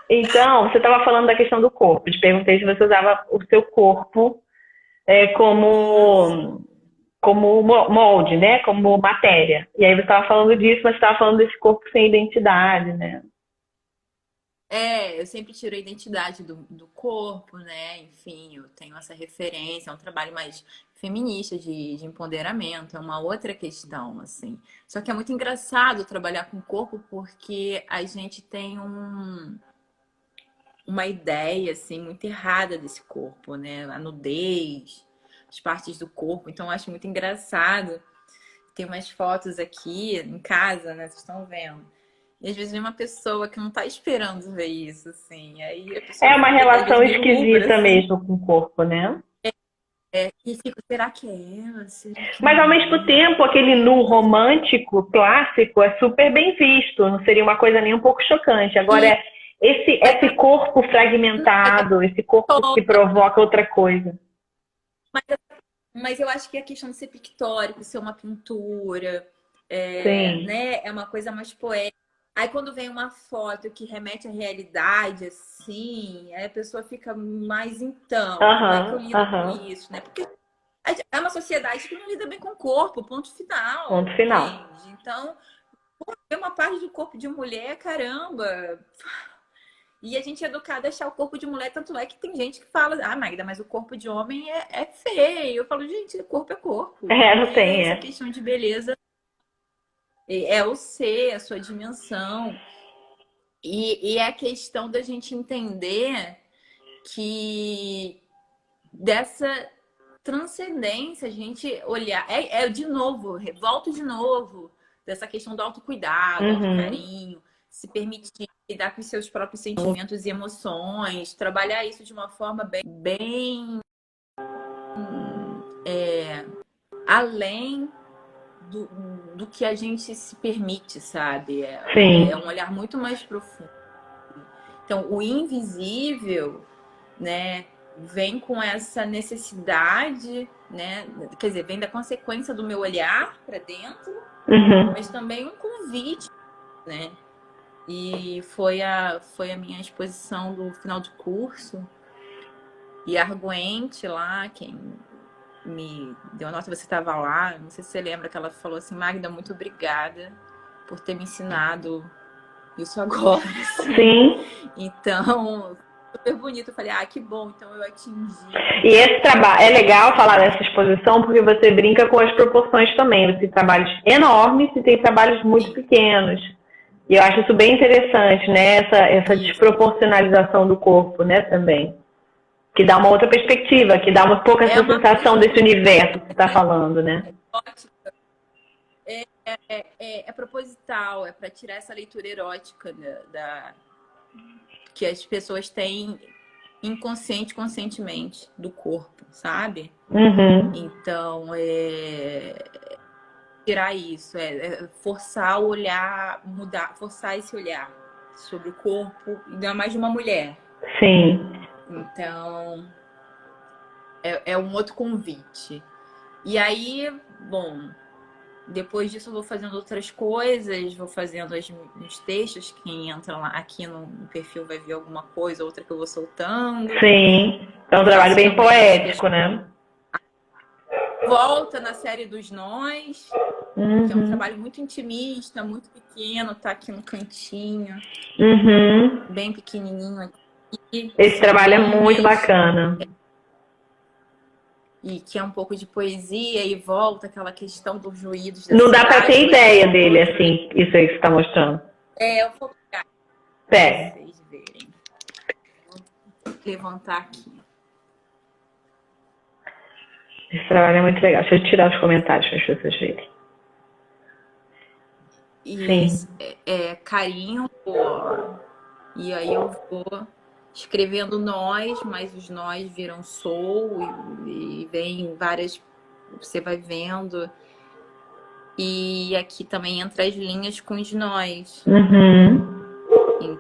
Então, você estava falando da questão do corpo. Te perguntei se você usava o seu corpo como molde, né? Como matéria. E aí você estava falando disso, mas você estava falando desse corpo sem identidade, né? Eu sempre tiro a identidade do corpo, né? Enfim, eu tenho essa referência, é um trabalho mais feminista de empoderamento, é uma outra questão, assim. Só que é muito engraçado trabalhar com o corpo porque a gente tem uma ideia, assim, muito errada desse corpo, né? A nudez, as partes do corpo. Então, eu acho muito engraçado. Tem umas fotos aqui em casa, né? Vocês estão vendo. E às vezes vem uma pessoa que não tá esperando ver isso, assim. Aí a pessoa É uma fica, às vezes, relação meio rubra, esquisita assim. mesmo com o corpo, né? E fica, será que é ela? Será que Mas ao não mesmo é? tempo, aquele nu romântico, clássico, é super bem visto. Não seria uma coisa nem um pouco chocante. Agora, E, esse corpo fragmentado, esse corpo que provoca outra coisa. mas, mas eu acho que a questão de ser pictórico, ser uma pintura, Sim. né? É uma coisa mais poética. Aí quando vem uma foto que remete à realidade, assim, aí a pessoa fica mais então, como é que eu Aham, lido com aham. isso, né? Porque é uma sociedade que não lida bem com o corpo, ponto final, Ponto final. entende? Então, ver uma parte do corpo de mulher, caramba. E a gente é educada a achar o corpo de mulher, tanto é que tem gente que fala, ah, Magda, mas o corpo de homem é feio. Eu falo, gente, o corpo é corpo. Não Não é tem, essa questão de beleza. É o ser, a sua dimensão. E é a questão da gente entender que dessa transcendência, a gente olhar. De novo, volto de novo, dessa questão do autocuidado, Uhum. autocarinho, se permitir lidar com os seus próprios sentimentos e emoções, trabalhar isso de uma forma bem além do, do que a gente se permite, sabe? É Sim. um olhar muito mais profundo. Então, o invisível, né, vem com essa necessidade, né? Quer dizer, vem da consequência do meu olhar para dentro, Uhum. mas também um convite, né? E foi a minha exposição do final de curso. E a Arguente lá, quem me deu a nota, você estava lá, não sei se você lembra que ela falou assim, Magda, muito obrigada por ter me ensinado isso agora. Assim. Sim. Então, super bonito. Eu falei, que bom, então eu atingi. E esse trabalho, é legal falar dessa exposição porque você brinca com as proporções também. Você tem trabalhos enormes e tem trabalhos muito Sim. pequenos. E eu acho isso bem interessante, né? Essa desproporcionalização do corpo, né, também. Que dá uma outra perspectiva, que dá um pouco essa sensação desse universo que você está falando, né? É proposital, é para tirar essa leitura erótica que as pessoas têm inconsciente, conscientemente do corpo, sabe? Uhum. Então, tirar isso, forçar o olhar, mudar, forçar esse olhar sobre o corpo, ainda mais de uma mulher. Sim. Então, é um outro convite. E aí, bom, depois disso eu vou fazendo outras coisas, vou fazendo os textos, quem entra lá aqui no perfil vai ver alguma coisa, outra que eu vou soltando. Sim, é um trabalho bem poético, né? Volta na série dos Nós, que é um trabalho muito intimista, muito pequeno, tá aqui no cantinho, bem pequenininho aqui. Esse trabalho é muito bacana. E que é um pouco de poesia e volta aquela questão dos ruídos da Não dá para ter cidade, ideia dele, assim, isso aí que você está mostrando. eu vou pegar para vocês verem. Vou levantar aqui. Esse trabalho é muito legal. Deixa eu tirar os comentários para as pessoas verem. Isso, carinho, e aí eu vou escrevendo nós, mas os nós viram sou e vem várias, você vai vendo. E aqui também entra as linhas com os nós. Então,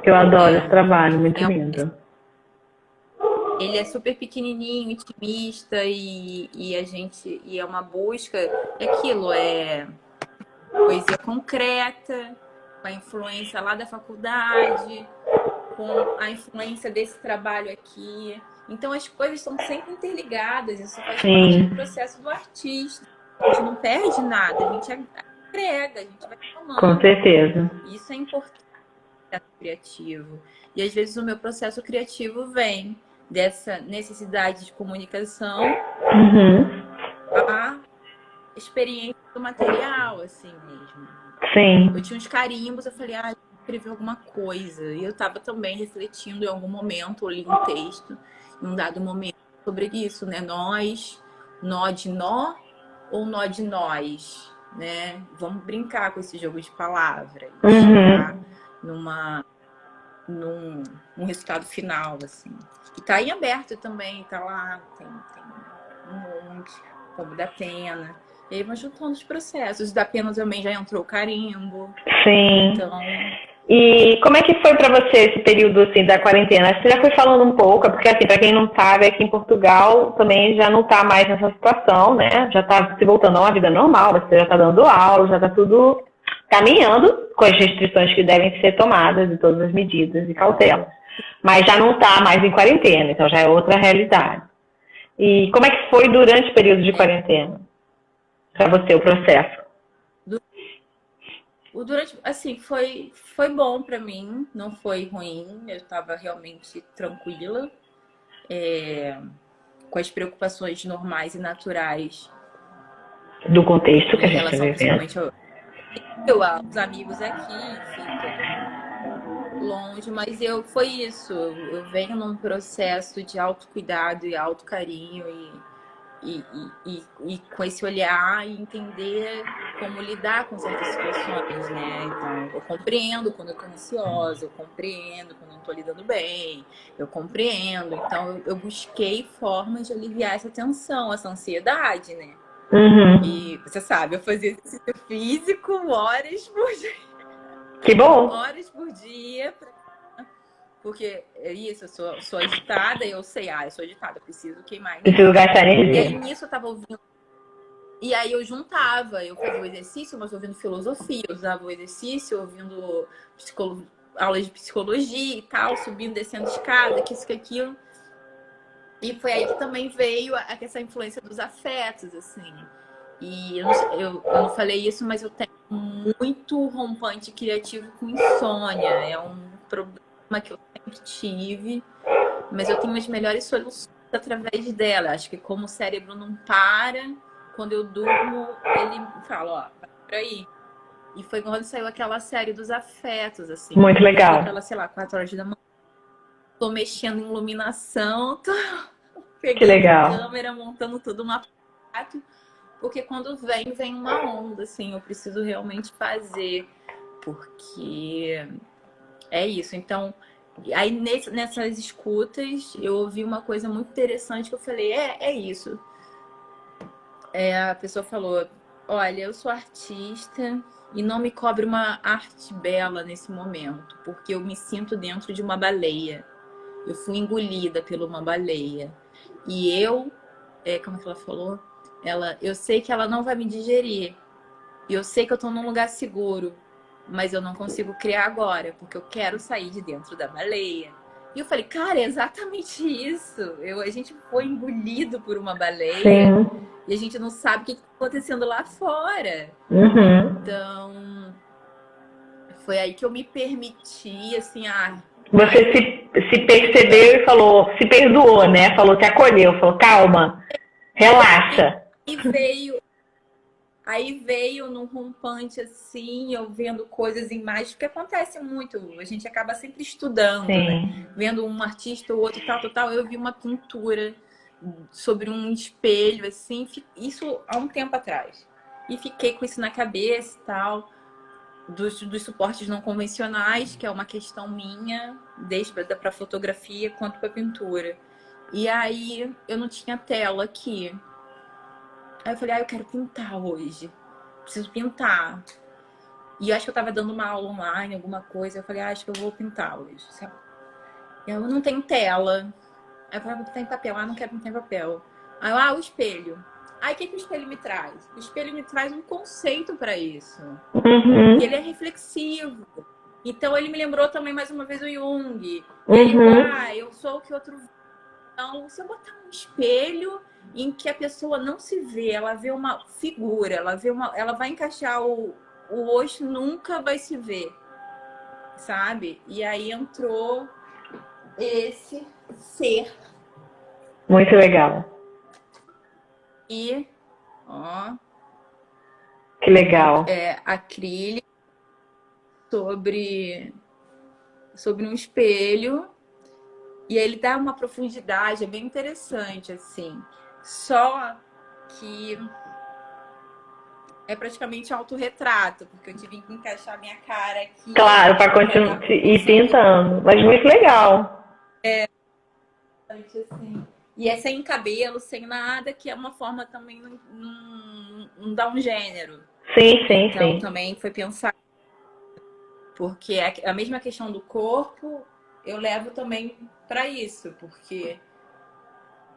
eu adoro esse trabalho, muito lindo. Ele é super pequenininho, intimista e é uma busca, é aquilo, é poesia concreta, com a influência lá da faculdade, com a influência desse trabalho aqui. Então as coisas estão sempre interligadas, isso faz parte do processo do artista. A gente não perde nada, a gente agrega, a gente vai somando. Com certeza. Isso é importante no processo criativo. E às vezes o meu processo criativo vem dessa necessidade de comunicação, a experiência do material, assim mesmo. Sim. Eu tinha uns carimbos, eu falei, eu escrevi alguma coisa. E eu estava também refletindo em algum momento, eu li um texto, em um dado momento, sobre isso, né? Nós, nó de nó ou nó de nós, né? Vamos brincar com esse jogo de palavras. Chegar num resultado final, assim. E tá em aberto também, tá lá, tem um monte, como da pena. E aí vai juntando os processos. Da pena também já entrou o carimbo. Sim. Então... E como é que foi para você esse período assim da quarentena? Acho que você já foi falando um pouco, porque assim, para quem não sabe, aqui em Portugal também já não tá mais nessa situação, né? Já tá se voltando a uma vida normal, você já tá dando aula, já tá tudo caminhando com as restrições que devem ser tomadas e todas as medidas e cautelas. Mas já não tá mais em quarentena, então já é outra realidade. E como é que foi durante o período de quarentena para você o processo? Durante, assim, foi bom para mim, não foi ruim, eu estava realmente tranquila, com as preocupações normais e naturais do contexto que a em gente está relação vivendo. principalmente aos amigos aqui, enfim, todo longe, mas foi isso, eu venho num processo de autocuidado e autocarinho e com esse olhar e entender como lidar com certas situações, né? Então, eu compreendo quando eu tô ansiosa, eu compreendo quando eu não tô lidando bem, eu compreendo. Então, eu busquei formas de aliviar essa tensão, essa ansiedade, né? E você sabe, eu fazia exercício físico horas por dia. Que bom! Horas por dia, porque é isso, eu sou agitada e eu sei, eu sou agitada, preciso queimar energia. Preciso gastar energia. E aí nisso eu tava ouvindo. E aí eu juntava, eu fazia o exercício, mas ouvindo filosofia, eu usava o exercício, ouvindo aulas de psicologia e tal, subindo, descendo escada, que isso, que aquilo. E foi aí que também veio essa influência dos afetos, assim. E eu não falei isso, mas eu tenho muito rompante criativo com insônia. É um problema que eu sempre tive, mas eu tenho as melhores soluções através dela. Acho que como o cérebro não para, quando eu durmo, ele fala, vai por aí. E foi quando saiu aquela série dos afetos, assim. Muito legal. Aquela, sei lá, 4 horas da manhã. Tô mexendo em iluminação, tô Que legal. a câmera, montando tudo uma parte. Porque quando vem uma onda, assim, eu preciso realmente fazer. Porque é isso. Então, aí nessas escutas, eu ouvi uma coisa muito interessante que eu falei, é isso. A pessoa falou, olha, eu sou artista e não me cobre uma arte bela nesse momento, porque eu me sinto dentro de uma baleia. Eu fui engolida por uma baleia. E como é que ela falou? Eu sei que ela não vai me digerir. E eu sei que eu tô num lugar seguro, mas eu não consigo criar agora, porque eu quero sair de dentro da baleia. E eu falei, cara, é exatamente isso. A gente foi engolido por uma baleia. Sim. E a gente não sabe o que está acontecendo lá fora. Então, foi aí que eu me permiti, assim, Você se percebeu e falou, se perdoou, né? Falou, te acolheu, falou, calma, relaxa. Aí veio num rompante, assim, eu vendo coisas em imagens, porque acontece muito, a gente acaba sempre estudando, né? Vendo um artista ou outro, tal, eu vi uma pintura sobre um espelho, assim, isso há um tempo atrás. E fiquei com isso na cabeça e tal, dos suportes não convencionais, que é uma questão minha, desde para fotografia quanto para pintura. E aí eu não tinha tela aqui. Aí eu falei, eu quero pintar hoje. Preciso pintar. E eu acho que eu tava dando uma aula online, alguma coisa. Eu falei, acho que eu vou pintar hoje. Sabe? Eu não tenho tela. Aí eu falei, vou pintar em papel. Não quero pintar em papel. Aí o espelho. Aí o que o espelho me traz? O espelho me traz um conceito para isso. Uhum. Ele é reflexivo. Então ele me lembrou também mais uma vez o Jung. Eu sou o que outro vê. Então, se eu botar um espelho em que a pessoa não se vê, ela vê uma figura, ela vai encaixar o rosto, nunca vai se ver, sabe? E aí entrou esse ser. Muito legal. E, ó, que legal. Acrílico sobre um espelho. E ele dá uma profundidade, é bem interessante, assim. Só que é praticamente autorretrato, porque eu tive que encaixar minha cara aqui. Claro, para continuar ir pintando. Mas muito legal. Assim. E é sem cabelo, sem nada, que é uma forma também não dá um gênero. Sim. Então também foi pensar. Porque a mesma questão do corpo, eu levo também para isso, porque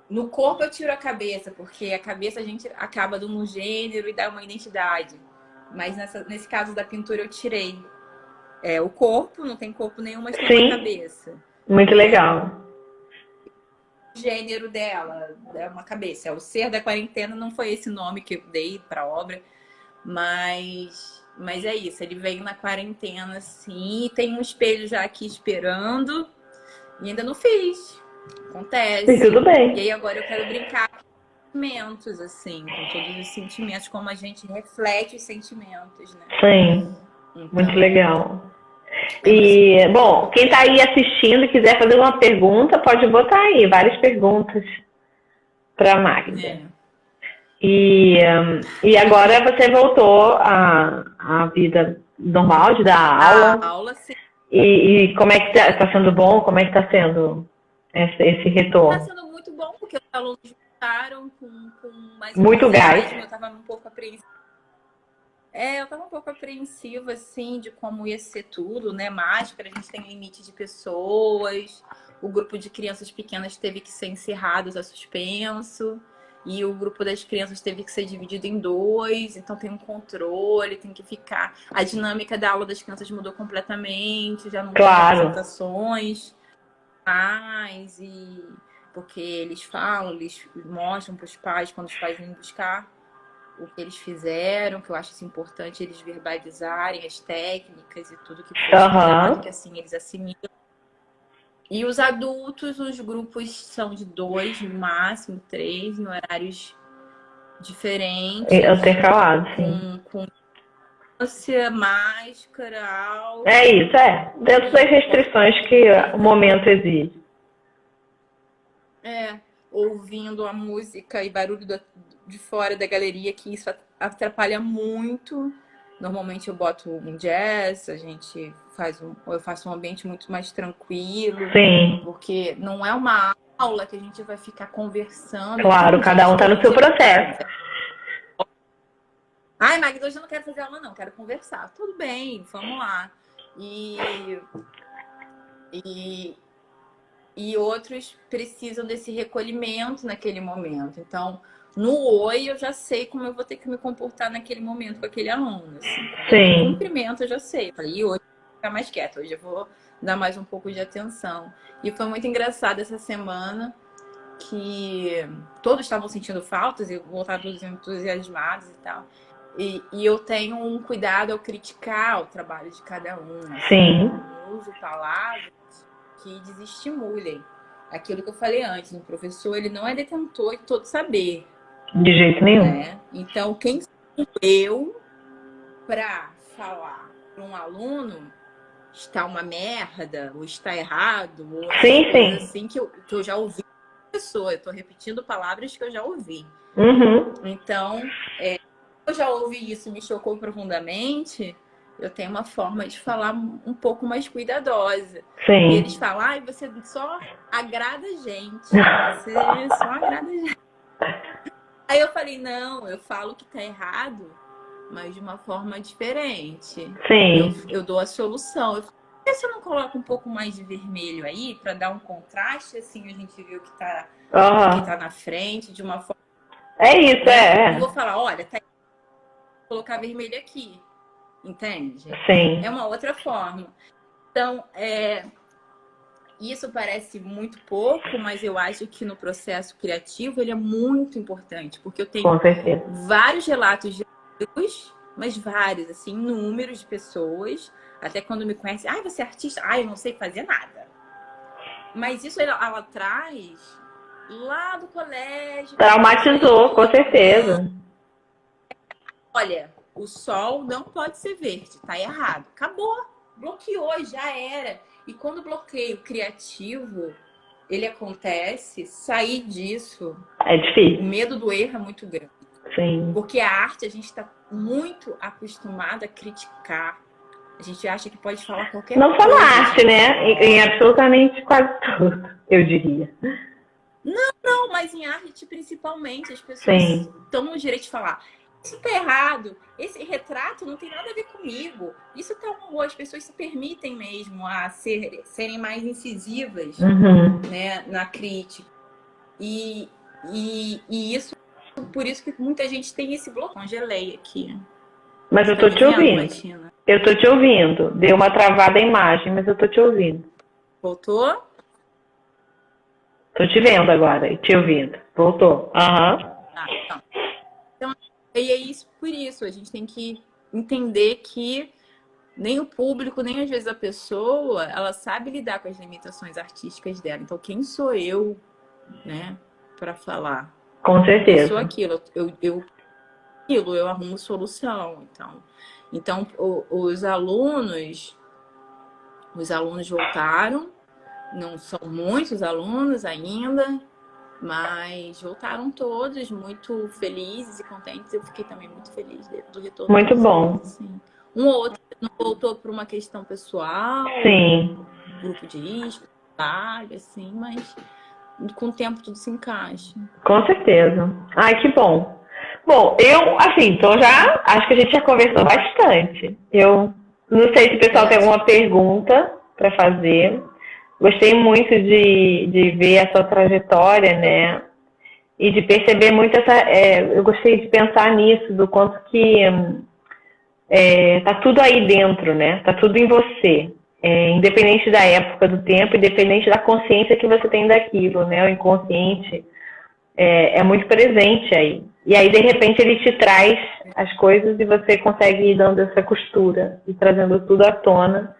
no corpo eu tiro a cabeça, porque a cabeça a gente acaba dando um gênero e dá uma identidade. Mas nesse caso da pintura eu tirei o corpo, não tem corpo nenhum, mas tem uma cabeça. Muito legal. O gênero dela é uma cabeça. O Ser da Quarentena não foi esse nome que eu dei para a obra, mas é isso. Ele veio na quarentena, assim, tem um espelho já aqui esperando. E ainda não fiz. Acontece. E tudo bem. E aí agora eu quero brincar com sentimentos, assim, com todos os sentimentos, como a gente reflete os sentimentos, né? Sim. Então, muito legal. E, bom, quem tá aí assistindo e quiser fazer uma pergunta, pode botar aí várias perguntas para Magda. E agora você voltou à vida normal de dar aula. A aula, sim. E como é que tá sendo bom? Como é que tá sendo esse retorno? Tá sendo muito bom, porque os alunos voltaram com mais muito gás. Eu tava um pouco apreensiva. Eu tava um pouco apreensiva, assim, de como ia ser tudo, né? Máscara, a gente tem limite de pessoas. O grupo de crianças pequenas teve que ser encerrado, tá suspenso. E o grupo das crianças teve que ser dividido em 2, então tem um controle, tem que ficar... A dinâmica da aula das crianças mudou completamente, já não tem apresentações mais, porque eles falam, eles mostram para os pais, quando os pais vêm buscar o que eles fizeram, que eu acho isso importante, eles verbalizarem as técnicas e tudo que for, que assim eles assimilam. E os adultos, os grupos são de 2, no máximo 3, em horários diferentes. Intercalados, sim. Com máscara, álcool. É isso, dentro das restrições que o momento exige. Ouvindo a música e barulho de fora da galeria, que isso atrapalha muito. Normalmente eu boto um jazz, eu faço um ambiente muito mais tranquilo. Sim. Porque não é uma aula que a gente vai ficar conversando. Claro, cada um tá no seu processo. Ai, Magda, hoje eu não quero fazer aula, não, quero conversar. Tudo bem, vamos lá. E outros precisam desse recolhimento naquele momento. Então, no Oi, eu já sei como eu vou ter que me comportar naquele momento com aquele aluno. Assim. Sim. No cumprimento, eu já sei. Falei, hoje eu vou ficar mais quieta, hoje eu vou dar mais um pouco de atenção. E foi muito engraçado essa semana que todos estavam sentindo faltas e voltaram todos entusiasmados e tal. E eu tenho um cuidado ao criticar o trabalho de cada um. Assim. Sim. Eu uso palavras que desestimulem. Aquilo que eu falei antes, o professor ele não é detentor de todo saber. De jeito nenhum. Né? Então, quem sou eu para falar para um aluno está uma merda, ou está errado, ou sim. Assim que eu já ouvi da pessoa. Eu estou repetindo palavras que eu já ouvi. Uhum. Então, eu já ouvi isso, me chocou profundamente. Eu tenho uma forma de falar um pouco mais cuidadosa. Sim. E eles falam, você só agrada a gente. Você só agrada a gente. Aí eu falei, não, eu falo que tá errado, mas de uma forma diferente. Sim. Eu dou a solução. Eu falei, por que você não coloca um pouco mais de vermelho aí, para dar um contraste, assim, a gente vê o que tá na frente, de uma forma É isso, né? Não é. vou falar, olha, tá, vou colocar vermelho aqui, entende? Sim, É uma outra forma. Então, isso parece muito pouco, mas eu acho que no processo criativo ele é muito importante, porque eu tenho com certeza. vários relatos de amigos, mas vários, assim, inúmeros de pessoas, até quando me conhecem, ai, você é artista? Ai, eu não sei fazer nada. Mas isso ela traz lá do colégio. Traumatizou, com certeza. Olha, o sol não pode ser verde, tá errado. Acabou, bloqueou, já era. E quando o bloqueio criativo ele acontece, sair disso, É o difícil. medo do erro é muito grande. Sim. Porque a arte, a gente está muito acostumada a criticar. A gente acha que pode falar qualquer Não só coisa. na arte, né? Em absolutamente quase tudo, eu diria. Não, mas em arte, principalmente, as pessoas Sim. estão no direito de falar. Isso tá errado. Esse retrato não tem nada a ver comigo. Isso tá um horror. As pessoas se permitem mesmo a serem mais incisivas, Uhum. né, na crítica. E isso, por isso que muita gente tem esse bloco. Congelei aqui. Mas Você eu tá tô me te vendo, ouvindo. Martina? Eu tô te ouvindo. Deu uma travada a imagem, mas eu tô te ouvindo. Voltou? Tô te vendo agora e te ouvindo. Voltou. Aham. Tá. Então, e é isso por isso. A gente tem que entender que nem o público, nem às vezes a pessoa, ela sabe lidar com as limitações artísticas dela. Então, quem sou eu, né, para falar? Com Eu sou certeza. aquilo, eu arrumo solução. Então os alunos voltaram, não são muitos alunos ainda, mas voltaram todos muito felizes e contentes. Eu fiquei também muito feliz do retorno Muito deles. bom. Assim. Um ou outro não voltou por uma questão pessoal, Sim. grupo de risco, trabalho, assim, mas com o tempo tudo se encaixa. Com certeza. Ai, que bom. Bom, assim, então já acho que a gente já conversou bastante. Eu não sei se o pessoal tem alguma pergunta para fazer. Gostei muito de ver a sua trajetória, né? E de perceber muito eu gostei de pensar nisso, do quanto que tá tudo aí dentro, né? Tá tudo em você. Independente da época do tempo, independente da consciência que você tem daquilo, né? O inconsciente é muito presente aí. E aí, de repente, ele te traz as coisas e você consegue ir dando essa costura e trazendo tudo à tona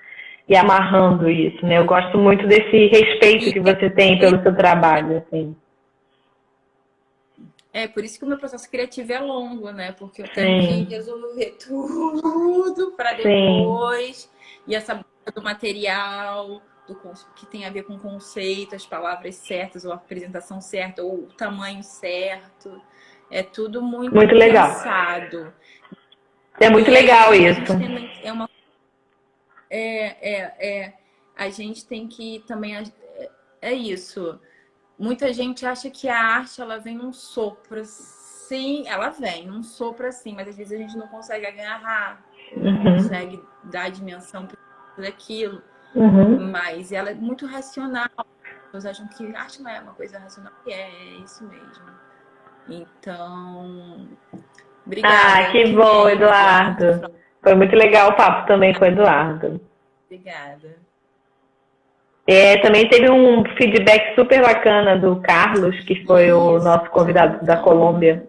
e amarrando isso, né? Eu gosto muito desse respeito que você tem pelo seu trabalho, assim. Por isso que o meu processo criativo é longo, né? Porque eu tenho que Sim, resolver tudo para sim. depois. E essa busca do material, que tem a ver com o conceito, as palavras certas, ou a apresentação certa, ou o tamanho certo. É tudo muito Muito legal. pensado. É muito E aí legal a isso. gente tem, a gente tem que também. É isso. Muita gente acha que a arte ela vem num sopro. Sim, ela vem num sopro assim, mas às vezes a gente não consegue agarrar, não Uhum. consegue dar a dimensão daquilo. Uhum. Mas ela é muito racional. As pessoas acham que arte não é uma coisa racional, e é isso mesmo. Então, obrigada. Ah, que bom, Eduardo. Foi muito legal o papo também com o Eduardo. Obrigada. Também teve um feedback super bacana do Carlos, que foi o Isso. nosso convidado da Então, Colômbia,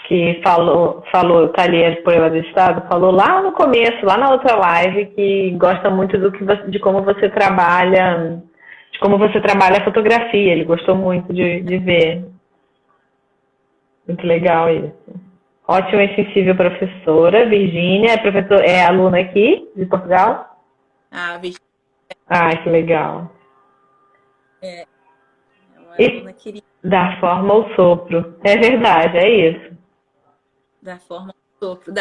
que tá ali por ela do Estado, falou lá no começo, lá na outra live, que gosta muito de como você trabalha, a fotografia. Ele gostou muito de ver. Muito legal isso. Ótima e sensível professora. Virgínia, é aluna aqui, de Portugal? Ah, que legal. é uma E aluna querida. da forma ao sopro. É verdade, é isso. Da forma do sopro.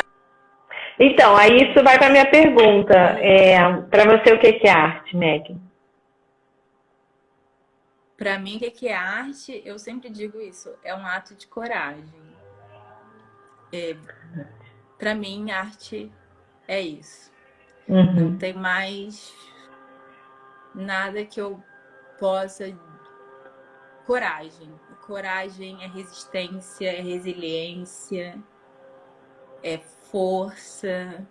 Então, aí isso vai para a minha pergunta. Para você, o que é arte, Meg? Para mim, o que é arte? Eu sempre digo isso. É um ato de coragem. Para mim, arte é isso. Não tem mais nada que eu possa coragem. Coragem é resistência, é resiliência, é força,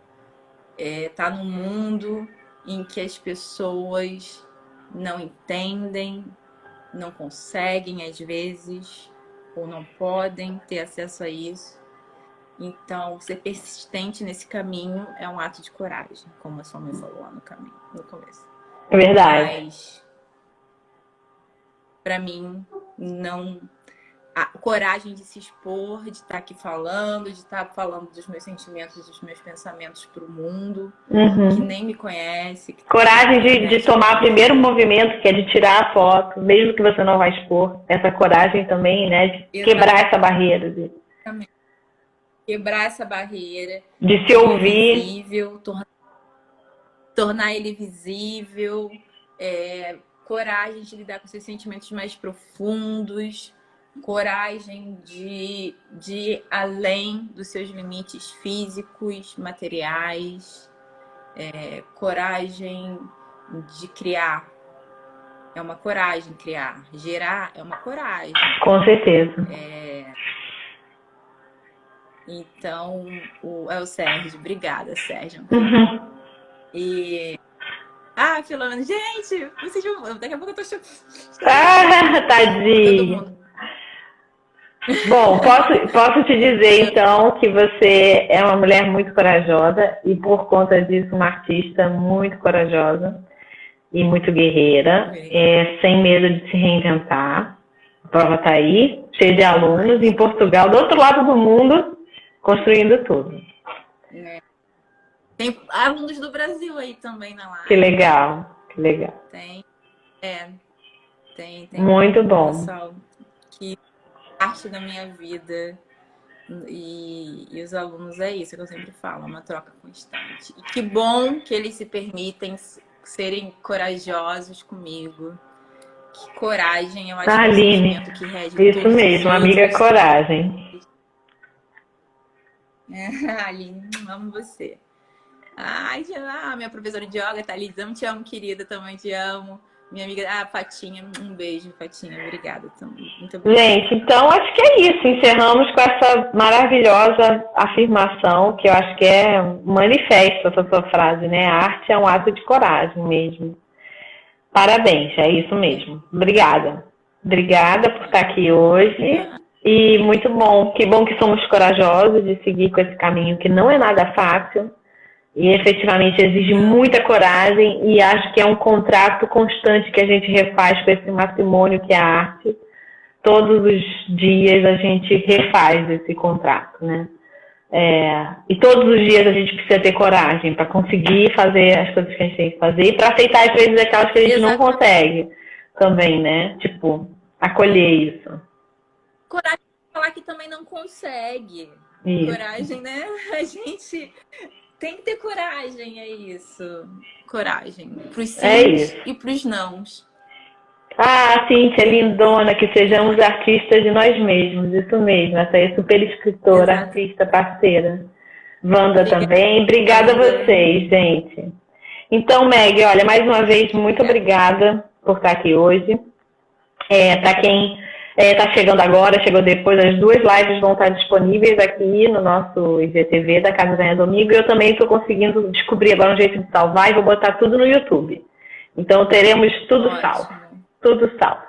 tá num mundo em que as pessoas não entendem, não conseguem às vezes, ou não podem ter acesso a isso. Então, ser persistente nesse caminho é um ato de coragem, como a sua mãe falou lá no começo. É verdade. Mas, para mim, não... A coragem de se expor, de estar aqui falando, de estar falando dos meus sentimentos, dos meus pensamentos para o mundo, que nem me conhece. Coragem de tomar o primeiro movimento, que é de tirar a foto, mesmo que você não vai expor. Essa coragem também, né? De quebrar essa barreira. Quebrar essa barreira. De se ouvir. Visível, tornar ele visível. Coragem de lidar com seus sentimentos mais profundos. Coragem de ir além dos seus limites físicos, materiais. Coragem de criar. É uma coragem criar. Gerar é uma coragem. Com certeza. Então, é o Sérgio. Obrigada, Sérgio. Filomena, gente, vocês vão... Daqui a pouco eu tô chorando. Tadinho. Bom, posso te dizer então que você é uma mulher muito corajosa e por conta disso uma artista muito corajosa e muito guerreira, sem medo de se reinventar. A prova está aí, cheia de alunos em Portugal, do outro lado do mundo, construindo tudo. Tem alunos do Brasil aí também na live. Que legal, que legal. Tem muito bom. Pessoal que parte da minha vida e os alunos é isso que eu sempre falo, é uma troca constante. E que bom que eles se permitem serem corajosos comigo. Que coragem, eu acho que é o sentimento que rege isso mesmo, amiga, coragem. Aline, amo você. Ai, minha professora de yoga, Thalys, te amo, querida, também te amo. Minha amiga, Fatinha, um beijo, Fatinha, obrigada também. Muito obrigada. Gente, então acho que é isso. Encerramos com essa maravilhosa afirmação, que eu acho que é um manifesto essa sua frase, né? A arte é um ato de coragem mesmo. Parabéns, é isso mesmo. Obrigada. Obrigada por estar aqui hoje. E muito bom. Que bom que somos corajosos de seguir com esse caminho que não é nada fácil. E efetivamente exige muita coragem e acho que é um contrato constante que a gente refaz com esse matrimônio que é a arte. Todos os dias a gente refaz esse contrato, né? E todos os dias a gente precisa ter coragem para conseguir fazer as coisas que a gente tem que fazer e para aceitar às vezes aquelas que a gente não consegue também, né? Tipo, acolher isso. Coragem de falar que também não consegue. Isso. Coragem, né? A gente... Tem que ter coragem, é isso. Coragem. Pros sims e pros nãos. Cíntia, lindona, que sejamos artistas de nós mesmos. Isso mesmo. Essa aí é super escritora, artista, parceira. Wanda também. Obrigada a vocês, gente. Então, Meg, olha, mais uma vez, muito obrigada por estar aqui hoje. Para quem está chegando agora, chegou depois, as duas lives vão estar disponíveis aqui no nosso IGTV da Casa Venha Domingo. Eu também estou conseguindo descobrir agora um jeito de salvar e vou botar tudo no YouTube. Então teremos tudo salvo. Tudo salvo.